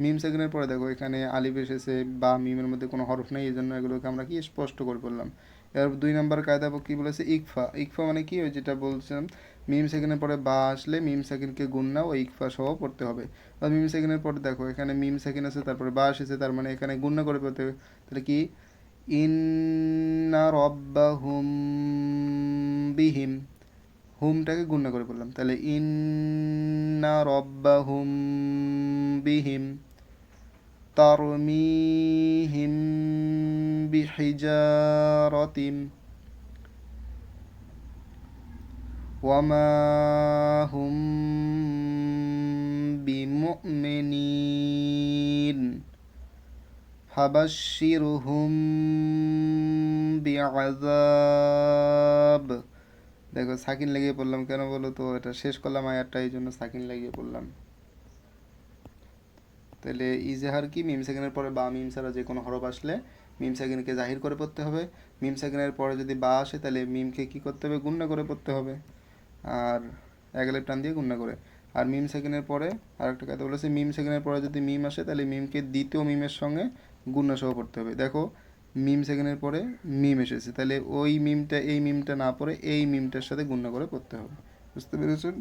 মিম সেকেন্ডের পরে দেখো এখানে আলিফ এসেছে, বা মিমের মধ্যে কোনো হরফ নেই, এই জন্য এগুলোকে আমরা কি স্পষ্ট করে বললাম। এবার 2 নম্বর কায়দা কি বলেছে? ইকফা। ইকফা মানে কি? ওই যেটা বলছিলাম, মিম সেকেন্ডের পরে বা আসলে মিম সেকেন্ডকে গুণনা ও ইকফা সহ পড়তে হবে। আর মিম সেকেন্ডের পরে দেখো এখানে মিম সেকেন্ড আছে, তারপরে বা এসেছে, তার মানে এখানে গুণনা করে পড়তে হবে। তাহলে কি? ইন্না রব্বাহুম বিহিম, হুমটাকে গুণনা করে বললাম, তাহলে ইন্না রব্বাহুম বিহিম তারমিহিম বিহিজারাতিম ওয়ামা হুম বিমুমিনিন ফাবাশশিরহুম বিআযাব দেখো সাকিন লাগিয়ে পড়লাম কেন বলো তো, এটা শেষ করলাম আয়াতটা, এই জন্য সাকিন লাগিয়ে পড়লাম। তাহলে ইজহার কি, মিম সেকেন্ডের পরে বা মিম ছাড়া যে কোনো হরফ আসলে মিম সেকেন্ডকে জাহির করে পড়তে হবে। মিম সেকেন্ডের পরে যদি বা আসে তাহলে মিমকে কি করতে হবে, গুণনা করে পড়তে হবে। আর এক আলিফ টান দিয়ে গুণনা করে। আর মিম সেকেন্ডের পরে আর একটা কথা বলেছে, মিম সেকেন্ডের পরে যদি মিম আসে তাহলে মিমকে দ্বিতীয় মিমের সঙ্গে গুণনা সহ পড়তে হবে। দেখো মিম সেকেন্ডের পরে মিম এসেছে, তাহলে ওই মিমটা এই মিমটা না পড়ে এই মিমটার সাথে গুণনা করে পড়তে হবে। বুঝতে পেরেছেন?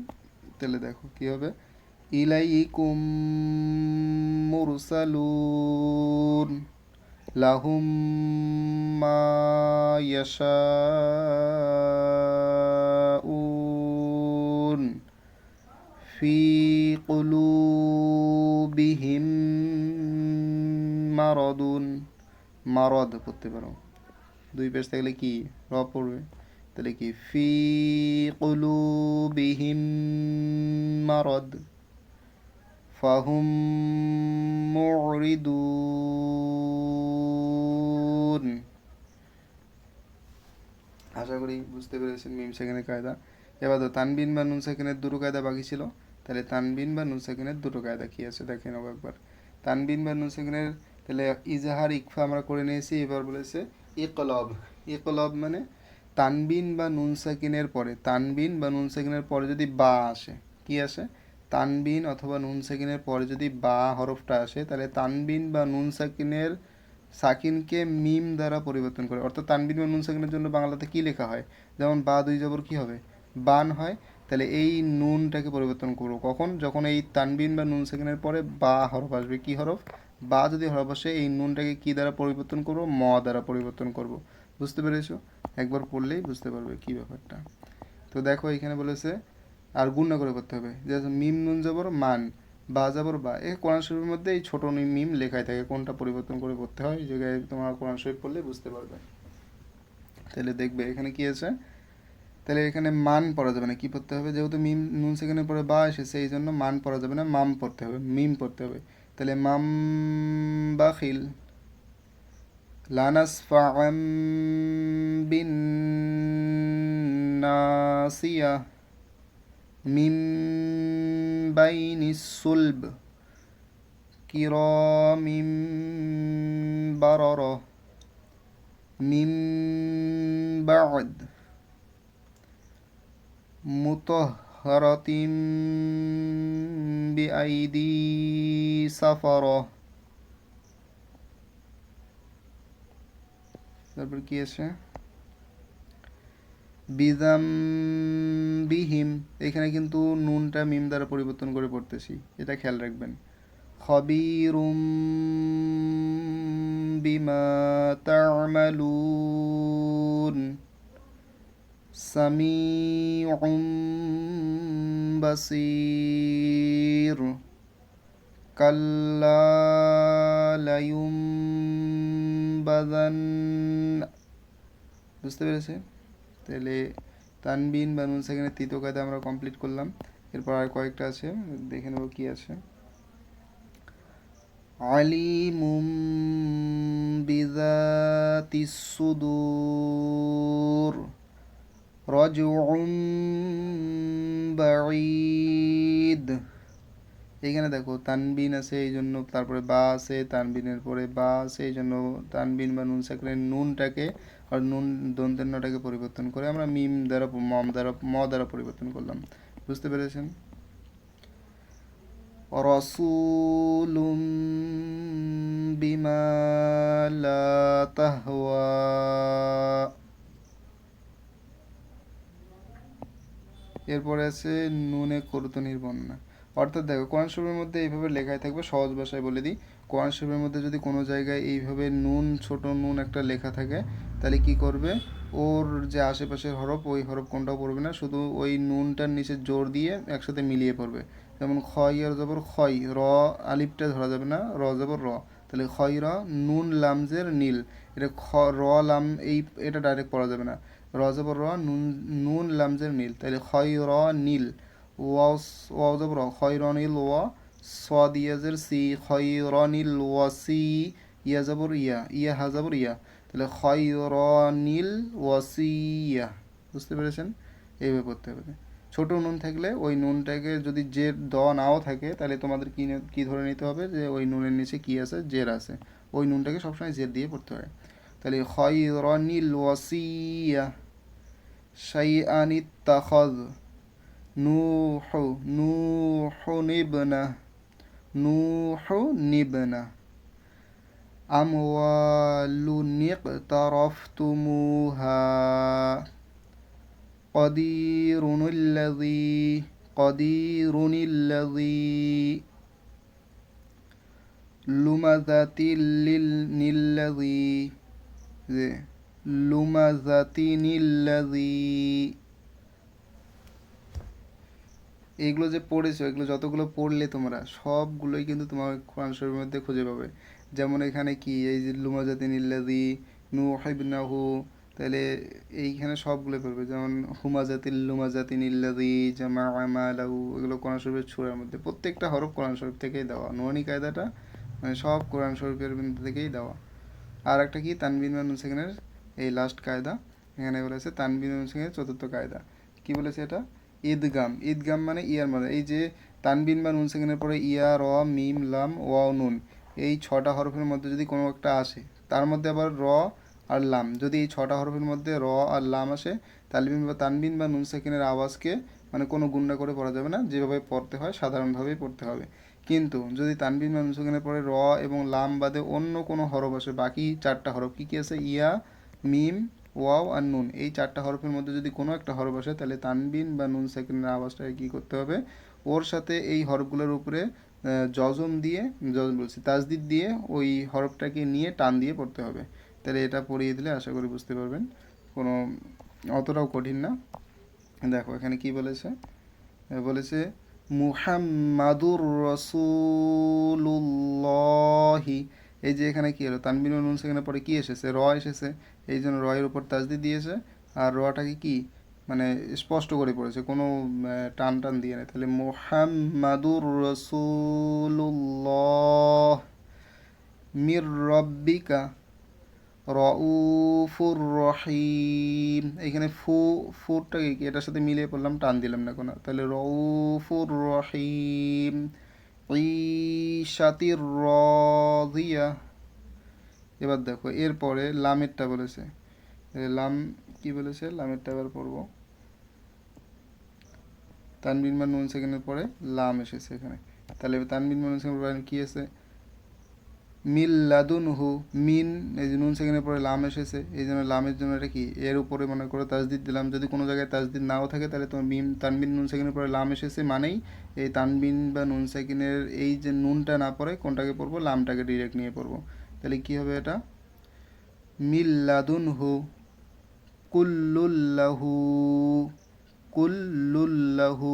তাহলে দেখো কি হবে, ইলাইকুম মুরসালুন লাহুম মা ইয়াশাউন ফি কুলুবিহিম মারাদুন। মারদ পড়তে পারো, দুই পেশ থাকলে কি র পড়বে, তাহলে কি ফি কুলুবিহিম মারাদ ফাহুম মুরিদুন। আশা করি বুঝতে পেরেছেন মিম সেকেন্ডের কায়দা। এবার তো তানবিন বা নুন সেকেন্ডের দুটো কায়দা বাকি ছিল, তাহলে তানবিন বা নুন সেকেন্ডের দুটো কায়দা কী আছে দেখে নেবো একবার। তানবিন বা নুন সেকেন্ডের তাহলে ইজাহার ইকফা আমরা করে নিয়েছি, এবার বলেছে ইকলব। ইকলব মানে তানবিন বা নুন সেকেন্ডের পরে, তানবিন বা নুন সেকেন্ডের পরে যদি বা আসে, কি আসে, তানবিন অথবা নুন সেকেন্ডের পরে যদি বা হরফটা আসে তাহলে তানবিন বা নুন সেকেন্ডের সাকিনকে মিম দ্বারা পরিবর্তন করে। অর্থাৎ তানবিন বা নুন সাকিনের জন্য বাংলাতে কি লেখা হয়, যেমন বা দুই জবর কি হবে, বান হয়। তাহলে এই নুনটাকে পরিবর্তন করবো কখন, যখন এই তানবিন বা নুন সাকিনের পরে বা হরফ আসবে। কি হরফ, বা যদি হরফ আসে এই নুনটাকে কি দ্বারা পরিবর্তন করব, ম দ্বারা পরিবর্তন করব। বুঝতে পেরেছো? একবার পড়লেই বুঝতে পারবে কি ব্যাপারটা। তো দেখো এখানে বলেছে আর গুণনা করে করতে হবে, যে মিম নুন জবর মান, বা যাবর বা, এ কোরআন শরীফের মধ্যে এই ছোট মিম লেখাই থাকে, কোনটা পরিবর্তন করে পড়তে হয় এই জায়গায় তোমার কোরআন শরীফ পড়লে বুঝতে পারবে। তাহলে দেখবে এখানে কি আছে, তাহলে এখানে মান পড়া যাবে না, কি পড়তে হবে, যেহেতু মিম নুন সেকেন্ডের পরে বা এসেছে এই জন্য মান পড়া যাবে না, মাম পড়তে হবে, মিম পড়তে হবে। তাহলে মাম বাখিল লানাসফাআম বিন নাসিয়া মিম বাইনিস সুলব কিরামিম বারারা মিম বা'দ মুতাহহারাতিম বিআইদি সাফারা। তারপর কি আছে, বিজাম বিহিম, এখানে কিন্তু নুনটা মিম দ্বারা পরিবর্তন করে পড়তেছি, এটা খেয়াল রাখবেন। খবিরুম বিমা তা'মালুন সামিউম বাসীর কাল্লা লায়ুমবাযান। বুঝতে পেরেছে? তাহলে তানবিন বা নুন সেকেন্ডের তৃতীয় কায়দা আমরা কমপ্লিট করলাম। এরপর আর কয়েকটা আছে, দেখে নেব কি আছে। আলিমুম বিযাতিস সুদূর রাজউম বাঈদ। এইখানে দেখো তানবিন আছে এই জন্য, তারপরে বা আছে, তানবিনের পরে বা আছে এই জন্য তানবিন বা নুন সেকেন্ডের নুনটাকে আর নুন দন্তের নটাকে পরিবর্তন করে আমরা মিম দ্বারা ম দ্বারা পরিবর্তন করলাম। বুঝতে পেরেছেন? রাসূলুম বিমা লা তাহওয়া, এরপরে আছে নুনে করতনির বন্যা। অর্থাৎ দেখো কোরআন শরীফের মধ্যে এইভাবে লেখাই থাকবে, সহজ ভাষায় বলে দিই, কোরআন শরীফের মধ্যে যদি কোনো জায়গায় এইভাবে নুন ছোট নুন একটা লেখা থাকে তাহলে কি করবে, ওর যে আশেপাশের হরফ ওই হরফ কোনটাও পড়বে না, শুধু ওই নুনটার নিচে জোর দিয়ে একসাথে মিলিয়ে পড়বে। যেমন খয় আর জবর খয়, র আলিফটা ধরা যাবে না, র জবর র, তাহলে খয় র, নুন লামজের নীল, এটা র লাম, এই এটা ডাইরেক্ট পড়া যাবে না, র জবর র, নুন নুন লামজের নীল, তাহলে খয় র নীল, ওয়াও জবর খয় র নীল ওয়া, সাদ ইয়াজের সি, খয় র নীল ওয়াসি, ইয়া জবর ইয়া, ইয়া হা জবর ইয়া, তাহলে খয় র নীল ওয়াসিয়া। বুঝতে পেরেছেন? এইভাবে পড়তে হবে। ছোট নুন থাকলে ওই নুনটাকে যদি জের দ নাও থাকে তাহলে তোমাদের কি ধরে নিতে হবে যে ওই নুনের নিচে কি আছে, জের আছে। ওই নুনটাকে সবসময় জের দিয়ে পড়তে হয়। তাহলে খয়রনিল ওয়াসিয়া শাইআন ইত্তাখায নূহু ইবনা নূহু নিবনা আমওয়ালুন ইকতারাফতুমুহা قدير الذي لمزة الذي لمزة الذي এগুলো যে পড়েছো, এগুলো যতগুলো পড়লে তোমরা সবগুলোই কিন্তু তোমার কোরআন শরীফের মধ্যে খুঁজে পাবে। যেমন এখানে কি এই যে লুমাজাতিন ইল্লাযী নূহ ইবনাহু, তাহলে এইখানে সবগুলো পড়বে। যেমন হুমাজাতিল লুমাজাতিন ইল্লাযী জামাআ মালাহু, এগুলো কোরআন শরীফের সূরার মধ্যে প্রত্যেকটা হরফ কোরআন শরীফ থেকেই দেওয়া। নুরানি কায়দাটা মানে সব কোরআন শরীফের মধ্যে থেকেই দেওয়া। আর একটা কি তানবিন বা নুন সেকেন্ডের এই লাস্ট কায়দা, এখানে বলেছে তানবিন নুন সেকেন্ডের চতুর্থ কায়দা। কি বলেছে এটা? ঈদগাম। ঈদগাম মানে ইয়ার মধ্যে, এই যে তানবিন বা নুন সেকেন্ডের পরে ইয়া, র, মিম, লাম, ওয়াও, নুন, এই ছটা হরফের মধ্যে যদি কোনো একটা আসে, তার মধ্যে আবার র আর লাম, যদি এই ছটা হরফের মধ্যে র আর লাম আসে, তানবিন বা নুন সেকেন্ডের আওয়াজকে মানে কোনো গুণা করে পড়া যাবে না, যেভাবে পড়তে হয় সাধারণভাবেই পড়তে হবে। কিন্তু যদি তানবিন বা নুন সেকেন্ডের পরে র এবং লাম বাদে অন্য কোনো হরফ আসে, বাকি চারটা হরফ কী কী আছে, ইয়া, মিম, ওয়াও আর নুন, এই চারটা হরফের মধ্যে যদি কোনো একটা হরফ আসে, তাহলে তানবিন বা নুন সেকেন্ডের আওয়াজটাকে কী করতে হবে, ওর সাথে এই হরফগুলোর উপরে জজম দিয়ে, জজম বলছি তাজদিদ দিয়ে ওই হরফটাকে নিয়ে টান দিয়ে পড়তে হবে। তাহলে এটা পড়িয়ে দিলে আশা করি বুঝতে পারবেন, কোনো অতটাও কঠিন না। দেখো এখানে কি বলেছে, বলেছে মুহাম্মাদুর রসুলুল্লাহি। এই যে এখানে কি হলো, তানবিন ও নুন সেখানে পরে কি এসেছে, র এসেছে, এই জন্য রয়ের উপর তাজদিদ দিয়েছে। আর রটাকে কি মানে স্পষ্ট করে পড়েছে, কোনো টান টান দিয়ে নেই। তাহলে মুহাম্মাদুর রসুলুল্লাহ মির রব্বিকা রউফুর রহিম। এখানে ফুরটাকে কি এটার সাথে মিলিয়ে পড়লাম, টান দিলাম না কোনো। তাহলে রউফুর রহিম ঈশাতির রাদিয়া। এবার দেখো এরপরে লামেরটা বলেছে, লাম কি বলেছে, লামেরটা এবার পড়বো। তানবিন বা নুন সেকেন্ডের পরে লাম এসেছে এখানে। তাহলে তানবিন বা নুন সেকেন্ডের পরে কি আছে, মিল্লাদুনহু, মিন, এই যে নুন সেকেন্ডের পরে লাম এসেছে, এই জন্য লামের জন্য এটা কি এর উপরে মনে করো তাজদিদ দিলাম। যদি কোনো জায়গায় তাজদিদ নাও থাকে তাহলে তোমার মিম, তানবিন নুন সেকেন্ডের পরে লাম এসেছে মানেই এই তানবিন বা নুন সেকেন্ডের এই যে নুনটা না পড়ে কোনটাকে পড়বো, লামটাকে ডিরেক্ট নিয়ে পড়বো। তাহলে কি হবে এটা, মিল্লাদুনহু কুল্লুল্লাহু, কুল্লুল্লাহু,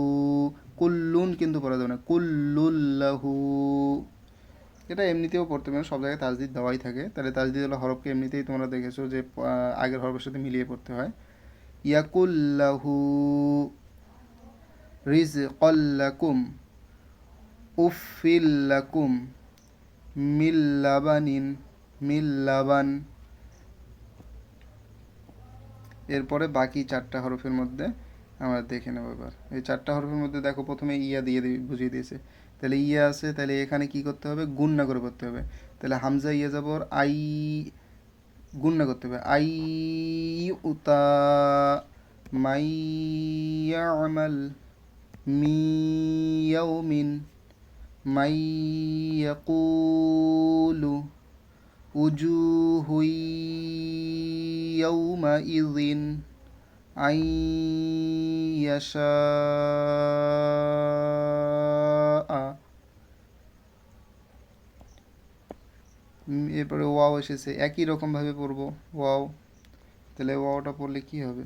কুল্লুন কিন্তু পড়া যাবে না, কুল্লুল্লাহু। এটা এমনিতেও পড়তে পারেন, সব জায়গায় তাজদিদ দেওয়াই থাকে। তাহলে তাজদিদ হলো হরফকে এমনিতেই তোমরা দেখেছো যে আগের হরফের সাথে মিলিয়ে পড়তে হয়। ইয়াকুল্লাহু রিজকাল্লাকুম উফিল্লাকুম মিল্লাবানিন, মিল্লাবান। এরপরে বাকি চারটা হরফের মধ্যে আমরা দেখে নেব। এবার এই চারটা হরফের মধ্যে দেখো প্রথমে ইয়া দিয়ে বুঝিয়ে দিয়েছে। তাহলে ইয়া আছে, তাহলে এখানে কি করতে হবে, গুণনা করে করতে হবে। তাহলে হামজা ইয়া যাবর আই, গুণনা করতে হবে। আই উতা মাই ইয়ামাল মিয়াউমিন মাই ইয়াকুলু উজুহু ইয়াউমাইযিন আই ইয়াশাআ। এরপরে ওয়াও এসেছে, একই রকমভাবে পড়বো ওয়াও। তাহলে ওয়াওটা পড়লে কি হবে,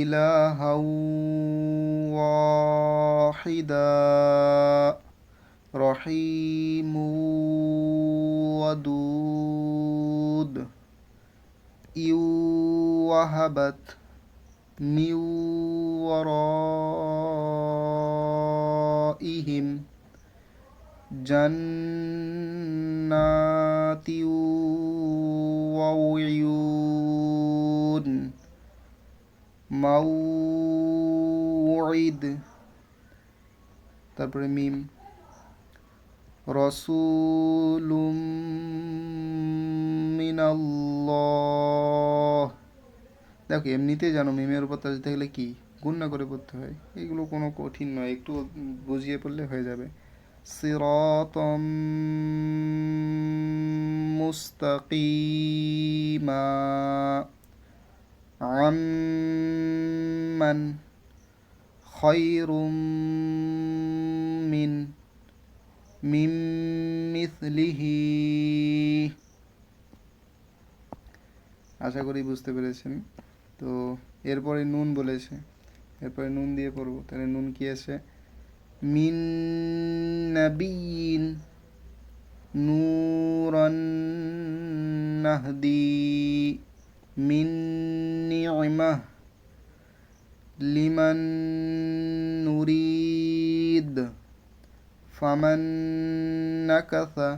ইলাহাউ ওয়াহিদা রহিমু ওয়াদুদ ইউওয়াহাবাত মিউ ওয়ারাইহিম জান্নাতি ওয়া উয়ুন মাউইদ, তারপরে মিম, রসুলুম মিনাল্লাহ। দেখো এমনিতেই জানো মিমের উপর তাজ থাকলে কি গুণনা করে পড়তে হয়, এগুলো কোনো কঠিন নয়, একটু বুঝিয়ে পড়লে হয়ে যাবে। সিরাতাম মুস্তাকিমা, আম্মান খায়রুম মিন মিম মিথলিহি। আশা করি বুঝতে পেরেছেন। তো এরপরে নুন বলেছে, এরপরে নুন দিয়ে পড়বো। তাহলে নুন কি আছে? মিন নাবিয়িন নূরান নাহদি মিন নি'মাহ লিমান নুরিদ ফামান নাকাসা।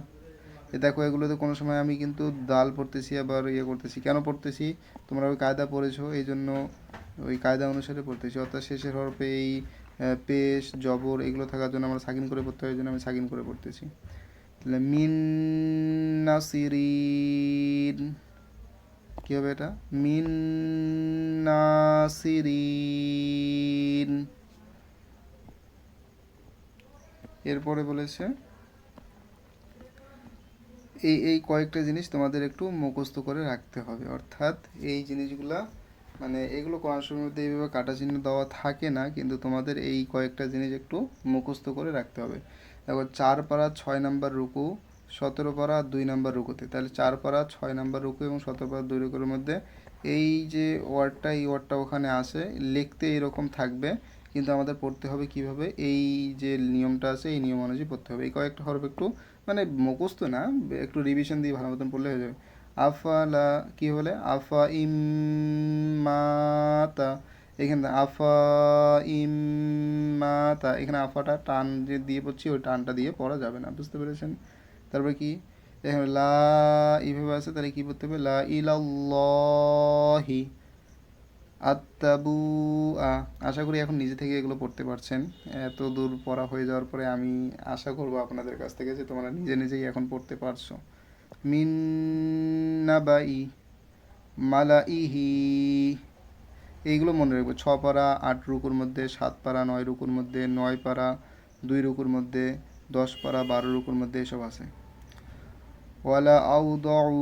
এ দেখো এগুলোতে কোনো সময় আমি কিন্তু দাল পড়তেছি আবার ইয়ে করতেছি, কেন পড়তেছি? তোমরা ওই কায়দা পড়েছো, এই জন্য ওই কায়দা অনুসারে পড়তেছি। অর্থাৎ শেষের হরফে এই পেশ জবর এগুলো থাকার জন্য আমরা সাকিন করে পড়তে হয়, এই জন্য আমি সাকিন করে পড়তেছি। তাহলে মিন নাসিরিন, কী হবে এটা? মিন নাসিরিন। এরপরে বলেছে এই কয়েকটা জিনিস তোমাদের একটু মুখস্থ করে রাখতে হবে। অর্থাৎ এই জিনিসগুলা মানে এগুলো কোরআন শরীফের মধ্যে এইভাবে কাটা চিহ্ন দেওয়া থাকে না, কিন্তু তোমাদের এই কয়েকটা জিনিস একটু মুখস্থ করে রাখতে হবে। দেখো 4 পারা 6 নাম্বার রুকু, 17 পারা 2 নাম্বার রুকুতে। তাহলে 4 পারা 6 নাম্বার রুকু এবং 17 পারা 2 রুকুর মধ্যে এই যে ওয়ার্ডটা, এই ওয়ার্ডটা ওখানে আসে, লিখতে এরকম থাকবে, কিন্তু আমাদের পড়তে হবে কিভাবে, এই যে নিয়মটা আছে এই নিয়ম অনুযায়ী পড়তে হবে। এই কয়েকটা হরফ একটু মানে মুখস্থ না, একটু রিভিশন দিয়ে ভালো মতন পড়লে হয়ে যাবে। আফালা কি হলে আফা ইমাতা, এখানে আফা ইমাতা, এখানে আফাটা টান যে দিয়ে পড়ছি ওই টানটা দিয়ে পড়া যাবে না, বুঝতে পেরেছেন? তারপরে কি এখানে লা এইভাবে আছে, তাহলে কি পড়তে হবে? লা ইলাল্লাহি আত্তাবু আ। আশা করি এখন নিজে থেকে এগুলো পড়তে পারছেন। এত দূর পড়া হয়ে যাওয়ার পরে আমি আশা করব আপনাদের কাছ থেকে যে তোমরা নিজে নিজেই এখন পড়তে পারছো। মিন নাবাই মালাইহি, এইগুলো মনে রাখবো। 6 পারা 8 রুকুর মধ্যে, 7 পারা 9 রুকুর মধ্যে, 9 পারা 2 রুকুর মধ্যে, 10 পারা 12 রুকুর মধ্যে এসব আছে। ওয়ালা আউদাউ,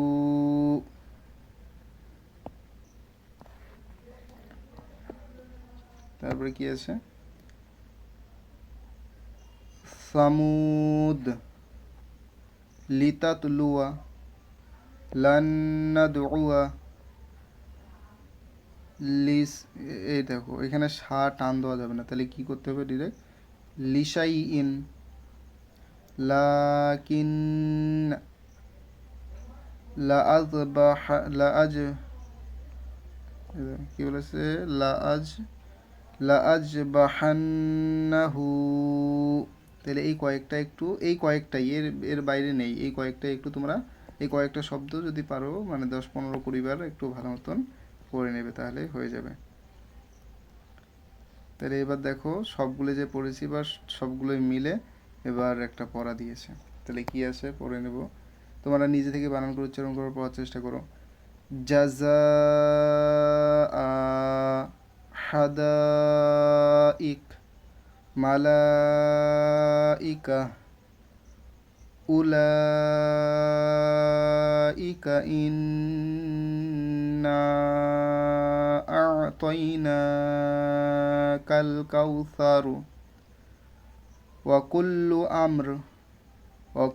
তারপরে কি আছে? সামুদ লিতাতলুয়া লান নাদউয়া লিস। এই দেখো এখানে সা টান দেওয়া যাবে না, তাহলে কি করতে হবে? ডিরেক্ট লিশাই ইন লাকিন লাআযবাহ লাআজ, কি বলেছে? লাআজবাহান্নাহু। তাহলে এই কয়েকটা একটু, এই কয়েকটাই, এর এর বাইরে নেই, এই কয়েকটা একটু তোমরা এই কয়েকটা শব্দ যদি পারো মানে 10-15-20 বার একটু ভালো মতন পড়ে নেবে, তাহলে হয়ে যাবে। তাহলে এবার দেখো সবগুলো যে পড়েছি বা সবগুলোই মিলে এবার একটা পড়া দিয়েছে। তাহলে কি আছে পড়ে নেব, তোমরা নিজে থেকে বানান করে উচ্চারণ করে পড়ার চেষ্টা করো। জাযাআ হাদাইক মালাইকা উলাইকা ইন্না আ'তাইনাকাল কাউসার ওয়া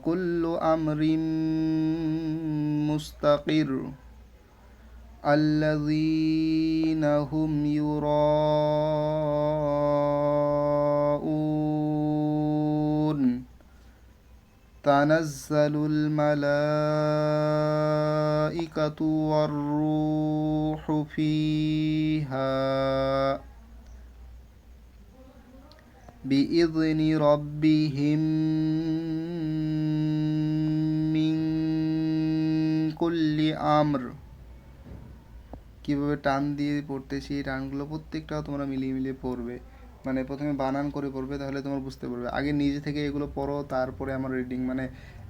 কুল্লু আমরিন মুস্তাকির আল্লাযীনা হুম ইউরাউন তানাজ্জালুল মালাইকাতু ওয়ার রূহু ফিহা বিইذনি রাব্বিহিম মিন কুল্লি আমর। কীভাবে টান দিয়ে পড়তেছি, এই টানগুলো প্রত্যেকটাও তোমরা মিলিয়ে মিলিয়ে পড়বে। মানে প্রথমে বানান করে পড়বে, তাহলে তোমার বুঝতে পারবে। আগে নিজে থেকে এগুলো পড়ো, তারপরে আমার রিডিং, মানে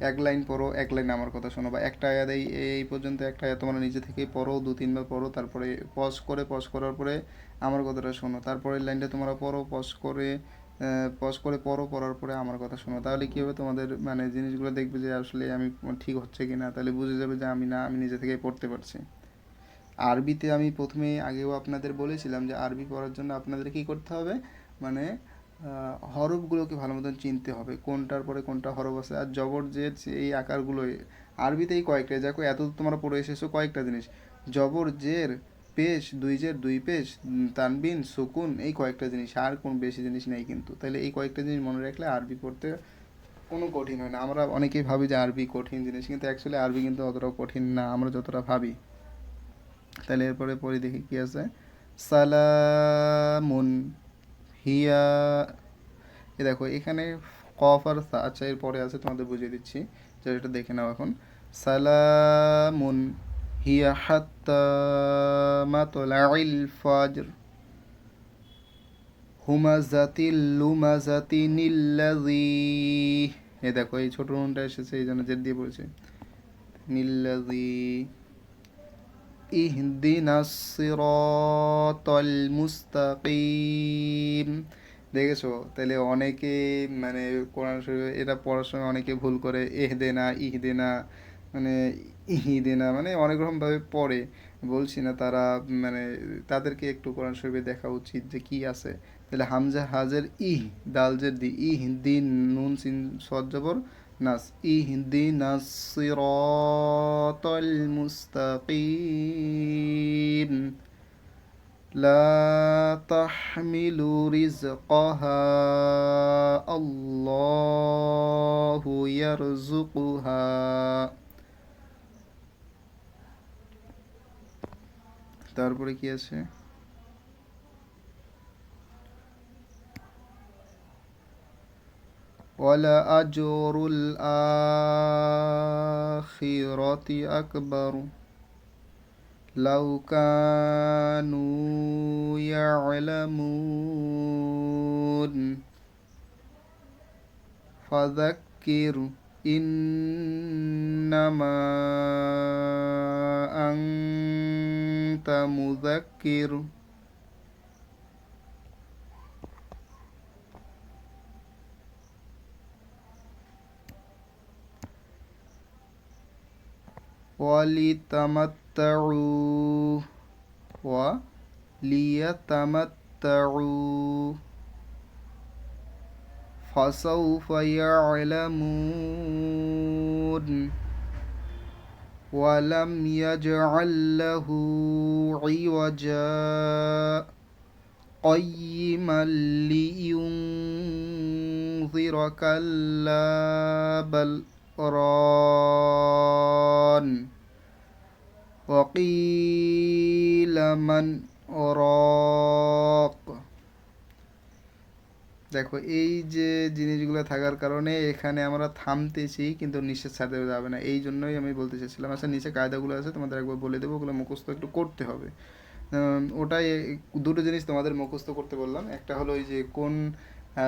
এক লাইন পড়ো, এক লাইন আমার কথা শোনো, বা একটা আয়াত এই পর্যন্ত একটা আয়াত তোমরা নিজে থেকেই পড়ো, 2-3 বার পড়ো, তারপরে পজ করার পরে আমার কথাটা শোনো, তারপরের লাইনটা তোমরা পড়ো, পজ করে পড়ো, পড়ার পরে আমার কথা শোনো। তাহলে কী হবে, তোমাদের মানে জিনিসগুলো দেখবে যে আসলে আমি ঠিক হচ্ছে কি না, তাহলে বুঝে যাবে যে আমি নিজে থেকেই পড়তে পারছি। আরবিতে আমি প্রথমে আগেও আপনাদের বলেছিলাম যে আরবি পড়ার জন্য আপনাদের কী করতে হবে, মানে হরফগুলোকে ভালো মতন চিনতে হবে, কোনটার পরে কোনটা হরফ আছে। আর জবর জের এই আকারগুলো আরবিতেই কয়েকটা, দেখো এত তোমরা পড়ে এসেছো কয়েকটা জিনিস, জবর জের পেশ, দুই জের দুই পেশ, তানবিন সুকুন, এই কয়েকটা জিনিস, আর কোন বেশি জিনিস নেই কিন্তু। তাহলে এই কয়েকটা জিনিস মনে রাখলে আরবি পড়তে কোনো কঠিন হয় না। আমরা অনেকেই ভাবি যে আরবি কঠিন জিনিস, কিন্তু অ্যাকচুয়ালি আরবি কিন্তু অতটাও কঠিন না আমরা যতটা ভাবি। তাহলে এরপরে পরে দেখি কি আছে। সালামুন হিয়া, এ দেখো এখানে কফ আর সা, আচ্ছা এরপরে আছে, তোমাদের বুঝিয়ে দিচ্ছি, যে এটা দেখে নাও এখন। সালামুন হিয়া হাত্তা মাতলাইল ফাজর হুমাজাতিল লুমাজাতিনিল্লাযী, এ দেখো এই ছোট নুনটা এসেছে, এই জন্য জেদ দিয়ে পড়েছে, নিল্লাযী ইহদিনাস সিরাতাল মুস্তাকিম। দেখেছো, তাহলে অনেকে মানে কোরআন শরীফ এটা পড়ার সময় অনেকে ভুল করে, এহদেনা ইহদেনা, মানে ইহদেনা মানে অনেক রকমভাবে পড়ে। বলছি না তারা, মানে তাদেরকে একটু কোরআন শরীফে দেখা উচিত যে কি আছে। তাহলে হামজা হাজের ইহ, দাল জের দি, ইহ দিন, নুন সিন সদ জবর নাস, ইহদিনাস সিরাতাল মুস্তাকিম لا تحمل رزقها الله يرزقها। তারপরে কি আছে, ওয়ালা আজরুল আখিরাতি আকবার লাউ কানু ইয়ালামুন ফাযাক্কির ইন্নামা আনতা মুযাক্কির ওয়ালিতামাত্তাউ ওয়ালিয়াতামাত্তাউ ফাসাউফা ইয়ালামুন ওয়ালাম ইয়াজআল লাহু ইওয়াজা কাইয়িমান লিইউনযিরা কাল্লা বাল রান وقيل من راق। দেখো এই যে জিনিসগুলো থাকার কারণে এখানে আমরা থামতেছি, কিন্তু নিঃশ্বাস ছাড়তে যাবে না, এই জন্যই আমি বলতে চাইছিলাম। আচ্ছা নিচে কায়দাগুলো আছে, তোমাদের একবার বলে দেবো, ওগুলো মুখস্থ একটু করতে হবে। ওটাই দুটো জিনিস তোমাদের মুখস্থ করতে বললাম, একটা হলো ওই যে কোন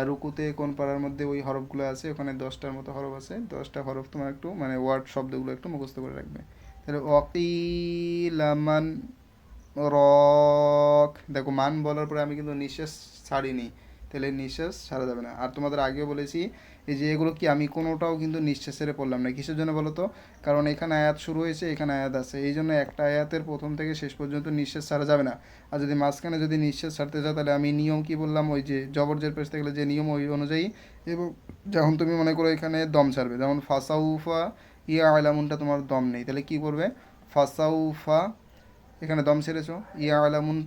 রুকুতে কোন পাড়ার মধ্যে ওই হরফগুলো আছে, ওখানে 10টার মতো হরফ আছে, 10টা হরফ তোমার একটু মানে ওয়ার্ড শব্দগুলো একটু মুখস্থ করে রাখবে। তাহলে ওয়াকিলামান রক, দেখো মান বলার পরে আমি কিন্তু নিঃশ্বাস ছাড়িনি, তাহলে নিঃশ্বাস ছাড়া যাবে না। আর তোমাদের আগেও বলেছি এই যে এগুলো কি আমি কোনোটাও কিন্তু নিঃশ্বাস ছেড়ে পড়লাম না, কিসের জন্য বলো তো, কারণ এখানে আয়াত শুরু হয়েছে, এখানে আয়াত আছে, এই জন্য একটা আয়াতের প্রথম থেকে শেষ পর্যন্ত নিঃশ্বাস ছাড়া যাবে না। আর যদি মাঝখানে যদি নিঃশ্বাস ছাড়তে চাও, তাহলে আমি নিয়ম কি বললাম, ওই যে জবরজের পেশ থাকলে যে নিয়ম ওই অনুযায়ী, এবং যখন তুমি মনে করো এখানে দম ছাড়বে, যেমন ফাসাউফা ইয়া আলামুনটা তোমার দম নেই, তাহলে কি করবে, ফাসাউফা এখানে দম ছেড়েছো, ইয়া আলামুন,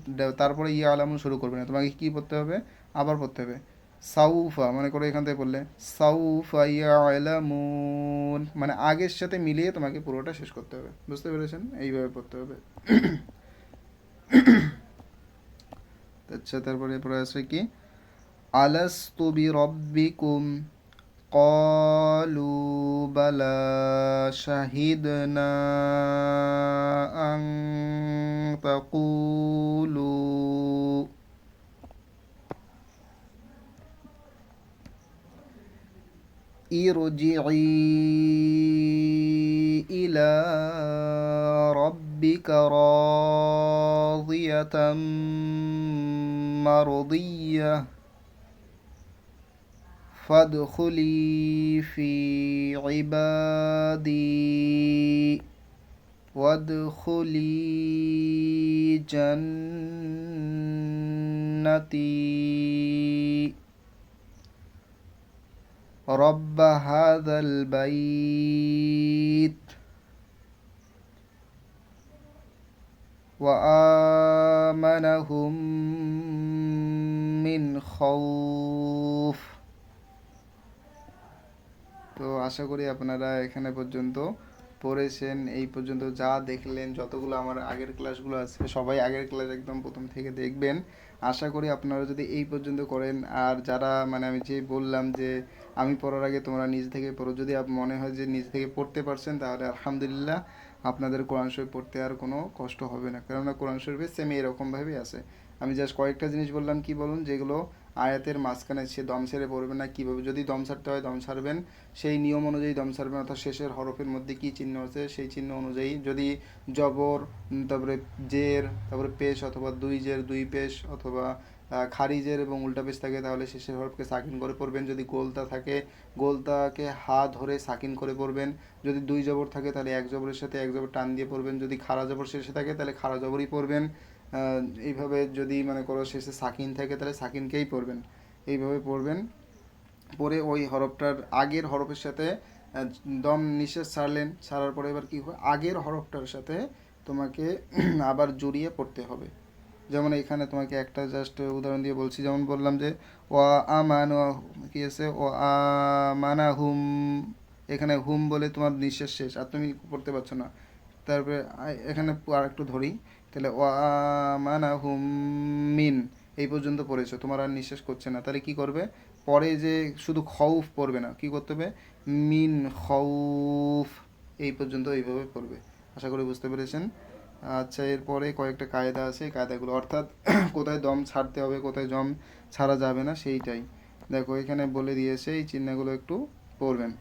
তারপরে ইয়া আলামুন শুরু করবে না, তোমাকে কি পড়তে হবে, আবার পড়তে হবে সাউফা, মনে করো এখান থেকে পড়লে সাউফা ইয়া আলামুন, মানে আগের সাথে মিলিয়ে তোমাকে পুরোটা শেষ করতে হবে, বুঝতে পেরেছেন, এইভাবে পড়তে হবে। আচ্ছা তারপরে পরে আছে কি, আলাস্তু বিরাব্বিকুম قالوا بلى شهدنا أن تقولوا ارجعي إلى ربك راضية مرضية فادخلي في عبادي وادخلي جنتي رب هذا البيت وآمنهم من خوف। তো আশা করি আপনারা এখানে পর্যন্ত পড়েছেন। এই পর্যন্ত যা দেখলেন, যতগুলো আমার আগের ক্লাসগুলো আছে সবাই আগের ক্লাস একদম প্রথম থেকে দেখবেন। আশা করি আপনারা যদি এই পর্যন্ত করেন, আর যারা মানে আমি যে বললাম যে আমি পড়ার আগে তোমরা নিজে থেকে পড়ো, যদি মনে হয় যে নিজে থেকে পড়তে পারছেন তাহলে আলহামদুলিল্লাহ, আপনাদের কোরআন শরীফ পড়তে আর কোনো কষ্ট হবে না, কেননা কোরআন শরীফে সেম এরকমভাবেই আছে। আমি জাস্ট কয়েকটা জিনিস বললাম, কি বলুন, যেগুলো আয়াতের মাঝখানে সে দম ছেড়ে পড়বে না, কীভাবে যদি দম ছাড়তে হয় দম ছাড়বেন, সেই নিয়ম অনুযায়ী দম ছাড়বেন, অর্থাৎ শেষের হরফের মধ্যে কী চিহ্ন আছে সেই চিহ্ন অনুযায়ী, যদি জবর, তারপরে জের, তারপরে পেশ অথবা দুই জের দুই পেশ অথবা খারিজের এবং উল্টা পেশ থাকে তাহলে শেষের হরফকে সাকিন করে পড়বেন। যদি গোলতা থাকে গোলতাকে হা ধরে সাকিন করে পড়বেন। যদি দুই জবর থাকে তাহলে এক জবরের সাথে এক জবর টান দিয়ে পড়বেন। যদি খাড়া জবর শেষে থাকে তাহলে খাড়া জবরই পড়বেন। এইভাবে যদি মানে করো শেষে সাকিন থাকে তাহলে সাকিনকেই পড়বেন, এইভাবে পড়বেন। পরে ওই হরফটার আগের হরফের সাথে দম নিঃশ্বাস ছাড়লেন, ছাড়ার পরে এবার কী হবে, আগের হরফটার সাথে তোমাকে আবার জড়িয়ে পড়তে হবে। যেমন এখানে তোমাকে একটা জাস্ট উদাহরণ দিয়ে বলছি, যেমন বললাম যে ও আমান কি আছে, ও আমানা হুম, এখানে হুম বলে তোমার নিঃশ্বাস শেষ আর তুমি পড়তে পারছো না। তারপরে এখানে আর একটু ধরি, তাহলে ও আমানা হুম মিন, এই পর্যন্ত পড়েছো, তোমার আর নিঃশ্বাস করছে না, তাহলে কি করবে, পরে যে শুধু খৌফ পড়বে না, কি করতে হবে, মিন খৌফ, এই পর্যন্ত এইভাবে পড়বে। আশা করি বুঝতে পেরেছেন। আচ্ছা, এরপরে কয়েকটা কায়দা আছে, এই কায়দাগুলো অর্থাৎ কোথায় দম ছাড়তে হবে কোথায় দম ছাড়া যাবে না সেইটাই দেখো এখানে বলে দিয়েছে, এই চিহ্নগুলো একটু পড়বেন।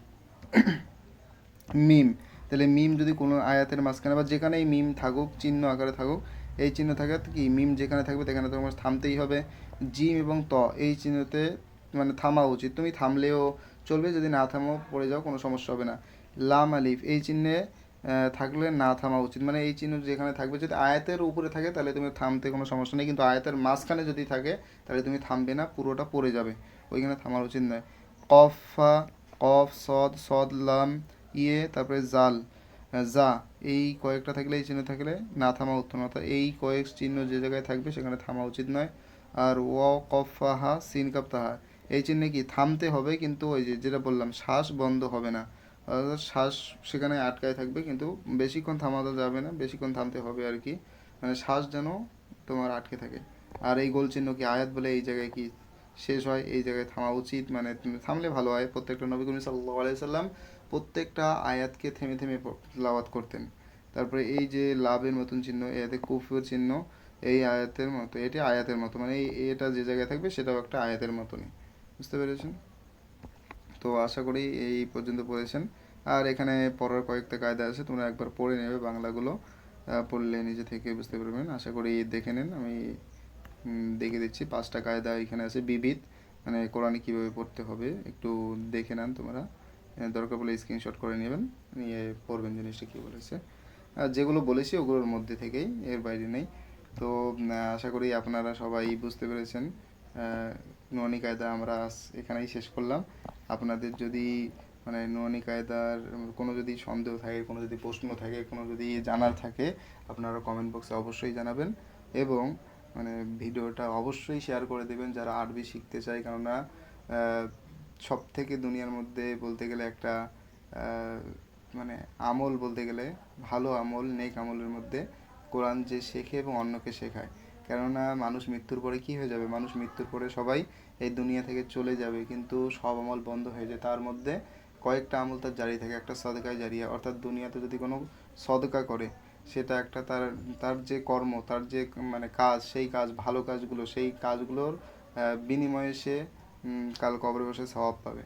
মিম, তাহলে মিম যদি কোনো আয়াতের মাঝখানে বা যেখানেই মিম থাকুক, চিহ্ন আকারে থাকুক, এই চিহ্ন থাকে কি, মিম যেখানে থাকবে সেখানে তোমার থামতেই হবে। জিম এবং ত, এই চিহ্নতে মানে থামা উচিত, তুমি থামলেও চলবে, যদি না থামো পড়ে যাও কোনো সমস্যা হবে না। লাম আলিফ, এই চিহ্নে থাকলে না থামা উচিত, মানে এই চিহ্ন যেখানে থাকবে, যদি আয়াতের উপরে থাকে তাহলে তুমি থামতে কোনো সমস্যা নেই, কিন্তু আয়াতের মাঝখানে যদি থাকে তাহলে তুমি থামবে না, পুরোটা পড়ে যাবে, ওইখানে থামার উচিত নয়। কফা, কফ সদ, সদ লাম ইয়ে, তারপরে জাল, যা, এই কয়েকটা থাকলে, এই চিহ্ন থাকলে না থামা উত্তম, অর্থাৎ এই কয়েক চিহ্ন যে জায়গায় থাকবে সেখানে থামা উচিত নয়। আর ও কফাহা সিন কাপ তাহা, এই চিহ্নে কি থামতে হবে, কিন্তু ওই যে যেটা বললাম শ্বাস বন্ধ হবে না, অর্থাৎ শ্বাস সেখানে আটকায় থাকবে, কিন্তু বেশিক্ষণ থামাতে যাবে না, বেশিক্ষণ থামতে হবে আর কি, মানে শ্বাস যেন তোমার আটকে থাকে। আর এই গোল চিহ্ন কি আয়াত বলে এই জায়গায় কি শেষ হয়, এই জায়গায় থামা উচিত, মানে তুমি থামলে ভালো হয়। প্রত্যেকটা নবী করিম সাল্লাল্লাহু আলাইহি সাল্লাম প্রত্যেকটা আয়াতকে থেমে থেমে তেলাওয়াত করতেন। তারপরে এই যে লাভের মতন চিহ্ন, এতে কুফুর চিহ্ন, এই আয়াতের মতো, এটি আয়াতের মতো, মানে এটা যে জায়গায় থাকবে সেটাও একটা আয়াতের মতনই, বুঝতে পেরেছেন। তো আশা করি এই পর্যন্ত পড়েছেন। আর এখানে পড়ার কয়েকটা কায়দা আছে, তোমরা একবার পড়ে নেবে বাংলাগুলো, পড়লে নিজে থেকে বুঝতে পারবেন। আশা করি দেখে নেন, আমি দেখে দিচ্ছি। 5টা কায়দা এখানে আছে, বিবিধ, মানে কোরআনে কীভাবে পড়তে হবে একটু দেখে নেন তোমরা, দরকার পড়লে স্ক্রিনশট করে নেবেন, নিয়ে পড়বেন জিনিসটা কী বলেছে। আর যেগুলো বলেছি ওগুলোর মধ্যে থেকেই, এর বাইরে নেই। তো আশা করি আপনারা সবাই বুঝতে পেরেছেন। নুরানি কায়দা আমরা এখানেই শেষ করলাম। আপনাদের যদি মানে নুরানি কায়দার কোনো যদি সন্দেহ থাকে, কোনো যদি প্রশ্ন থাকে, কোনো যদি জানার থাকে, আপনারা কমেন্ট বক্সে অবশ্যই জানাবেন, এবং মানে ভিডিওটা অবশ্যই শেয়ার করে দেবেন যারা আরবি শিখতে চায়, কেননা সব থেকে দুনিয়ার মধ্যে বলতে গেলে একটা মানে আমল বলতে গেলে, ভালো আমল নেক আমলের মধ্যে কোরআন যে শেখে এবং অন্যকে শেখায়, কেননা মানুষ মৃত্যুর পরে কি হয়ে যাবে, মানুষ মৃত্যুর পরে সবাই এই দুনিয়া থেকে চলে যাবে, কিন্তু সব আমল বন্ধ হয়ে যায়। তার মধ্যে কয়েকটা আমল তার জারি থাকে, একটা সদকায় জারিয়া, অর্থাৎ দুনিয়াতে যদি কোনো সদকা করে সেটা একটা তার তার যে কর্ম, তার যে মানে কাজ, সেই কাজ, ভালো কাজগুলো, সেই কাজগুলোর বিনিময়ে সে কাল কবরে বসে সওয়াব পাবে।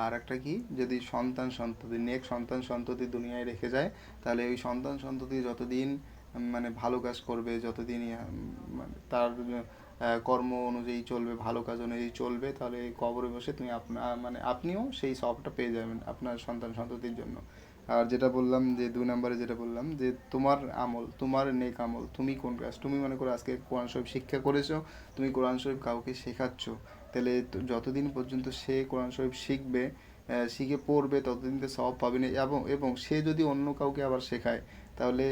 আর একটা কি, যদি সন্তান সন্ততি, নেক সন্তান সন্ততি দুনিয়ায় রেখে যায়, তাহলে ওই সন্তান সন্ততি যতদিন মানে ভালো কাজ করবে, যতদিন মানে তার কর্ম অনুযায়ী চলবে, ভালো কাজ অনুযায়ী চলবে, তাহলে এই কবরে বসে তুমি মানে আপনিও সেই সবটা পেয়ে যাবেন আপনার সন্তান সন্ততির জন্য। আর যেটা বললাম যে 2 নম্বরে যেটা বললাম যে তোমার আমল, তোমার নেক আমল, তুমি কোন কাজ, তুমি মনে করো আজকে কোরআন শরীফ শিক্ষা করেছো, তুমি কোরআন শরীফ কাউকে শেখাচ্ছ, তাহলে যতদিন পর্যন্ত সে কোরআন শরীফ শিখবে, শিখে পড়বে, ততদিন তো সওয়াব পাবে না। এবং সে যদি অন্য কাউকে আবার শেখায়, তাহলে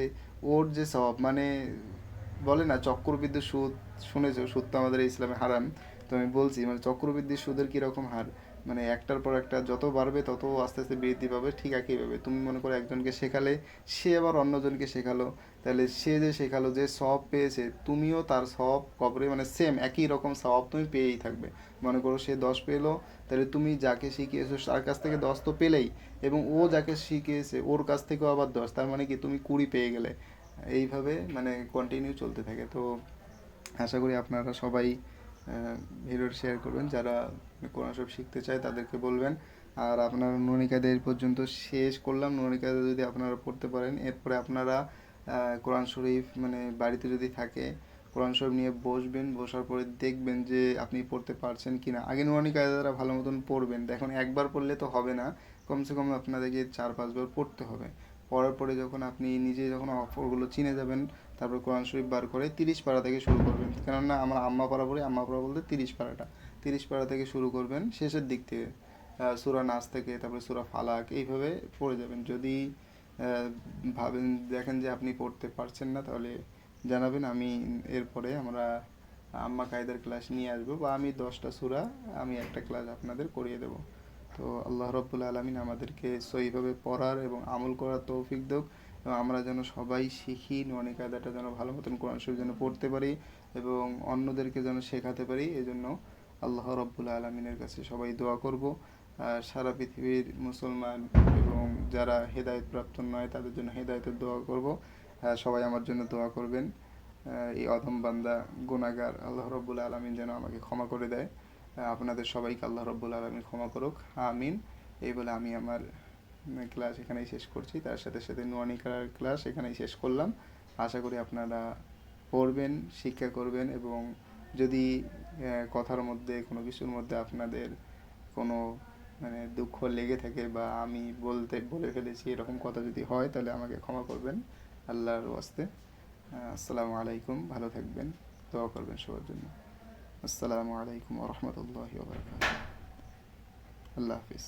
ওর যে সওয়াব, মানে বলে না চক্রবৃদ্ধি সুদ, শুনেছো সুদ তো আমাদের ইসলামে হারাম, তো আমি বলছি মানে চক্রবৃদ্ধি সুদের কীরকম হার, মানে একটার পর একটা যত বাড়বে তত আস্তে আস্তে বৃদ্ধি পাবে। ঠিক একইভাবে তুমি মনে করো একজনকে শেখালে, সে আবার অন্যজনকে শেখালো, তাহলে সে যে শেখালো, যে সওয়াব পেয়েছে, তুমিও তার সওয়াব কবরে মানে সেম একই রকম সওয়াব তুমি পেয়েই থাকবে। মনে করো সে 10 পেলো, তাহলে তুমি যাকে শিখিয়েছো তার কাছ থেকে 10 তো পেলেই, এবং ও যাকে শিখিয়েছে ওর কাছ থেকেও আবার 10, তার মানে কি তুমি 20 পেয়ে গেলে। এইভাবে মানে কন্টিনিউ চলতে থাকে। তো আশা করি আপনারা সবাই ভিডিওটা শেয়ার করবেন, যারা কোরআন শরীফ শিখতে চায় তাদেরকে বলবেন। আর আপনারা নুরানি কায়দা এই পর্যন্ত শেষ করলাম, নুরানি কায়দা যদি আপনারা পড়তে পারেন, এরপরে আপনারা কোরআন শরীফ মানে বাড়িতে যদি থাকে, কোরআন শরীফ নিয়ে বসবেন, বসার পরে দেখবেন যে আপনি পড়তে পারছেন কি না। আগে নুরানি কায়দাটা ভালো মতন পড়বেন, দেখুন একবার পড়লে তো হবে না, কমসে কম আপনাদেরকে 4-5 বার পড়তে হবে। পড়ার পরে যখন আপনি নিজে যখন অক্ষরগুলো চিনে যাবেন, তারপর কোরআন শরীফ বার করে 30 পারা থেকে শুরু করবেন। কেননা আমার আম্মা পাড়া পড়ি, আম্মা পাড়া বলতে 30 পারাটা, 30 পারা থেকে শুরু করবেন শেষের দিক থেকে, সূরা নাস থেকে, তারপরে সূরা ফালাক, এইভাবে পড়ে যাবেন। যদি ভাবেন, দেখেন যে আপনি পড়তে পারছেন না, তাহলে জানাবেন, আমি এরপরে আমরা আম্মা কায়দার ক্লাস নিয়ে আসবো, বা আমি 10টা সূরা আমি একটা ক্লাস আপনাদের করিয়ে দেবো। তো আল্লাহ রব্বুল আলমিন আমাদেরকে সহিভাবে পড়ার এবং আমল করার তৌফিক দেক, এবং আমরা যেন সবাই শিখি, নুরানি কায়দাটা যেন ভালো মতন কোরআন শরীফ যেন পড়তে পারি এবং অন্যদেরকে যেন শেখাতে পারি। এজন্য আল্লাহ রব্বুল আলমিনের কাছে সবাই দোয়া করব। আর সারা পৃথিবীর মুসলমান এবং যারা হেদায়েত প্রাপ্ত নয় তাদের জন্য হেদায়েতের দোয়া করব। সবাই আমার জন্য দোয়া করবেন। এই অধম বান্দা গুনাহগার, আল্লাহ রব্বুল আলমিন যেন আমাকে ক্ষমা করে দেয়। আপনাদের সবাইকে আল্লাহ রব্বুল আলমিন ক্ষমা করুক, আমিন। এই বলে আমি আমার ক্লাস এখানেই শেষ করছি, তার সাথে সাথে নুরানি কায়দার ক্লাস এখানেই শেষ করলাম। আশা করি আপনারা পড়বেন, শিক্ষা করবেন, এবং যদি কথার মধ্যে কোনো কিছুর মধ্যে আপনাদের কোনো মানে দুঃখ লেগে থাকে, বা আমি বলে ফেলেছি এরকম কথা যদি হয়, তাহলে আমাকে ক্ষমা করবেন আল্লাহর ওয়াস্তে। আসসালামু আলাইকুম, ভালো থাকবেন, দোয়া করবেন সবার জন্য। আসসালামু আলাইকুম ওয়া রাহমাতুল্লাহি ওয়া বারাকাতুহু। আল্লাহ হাফিজ।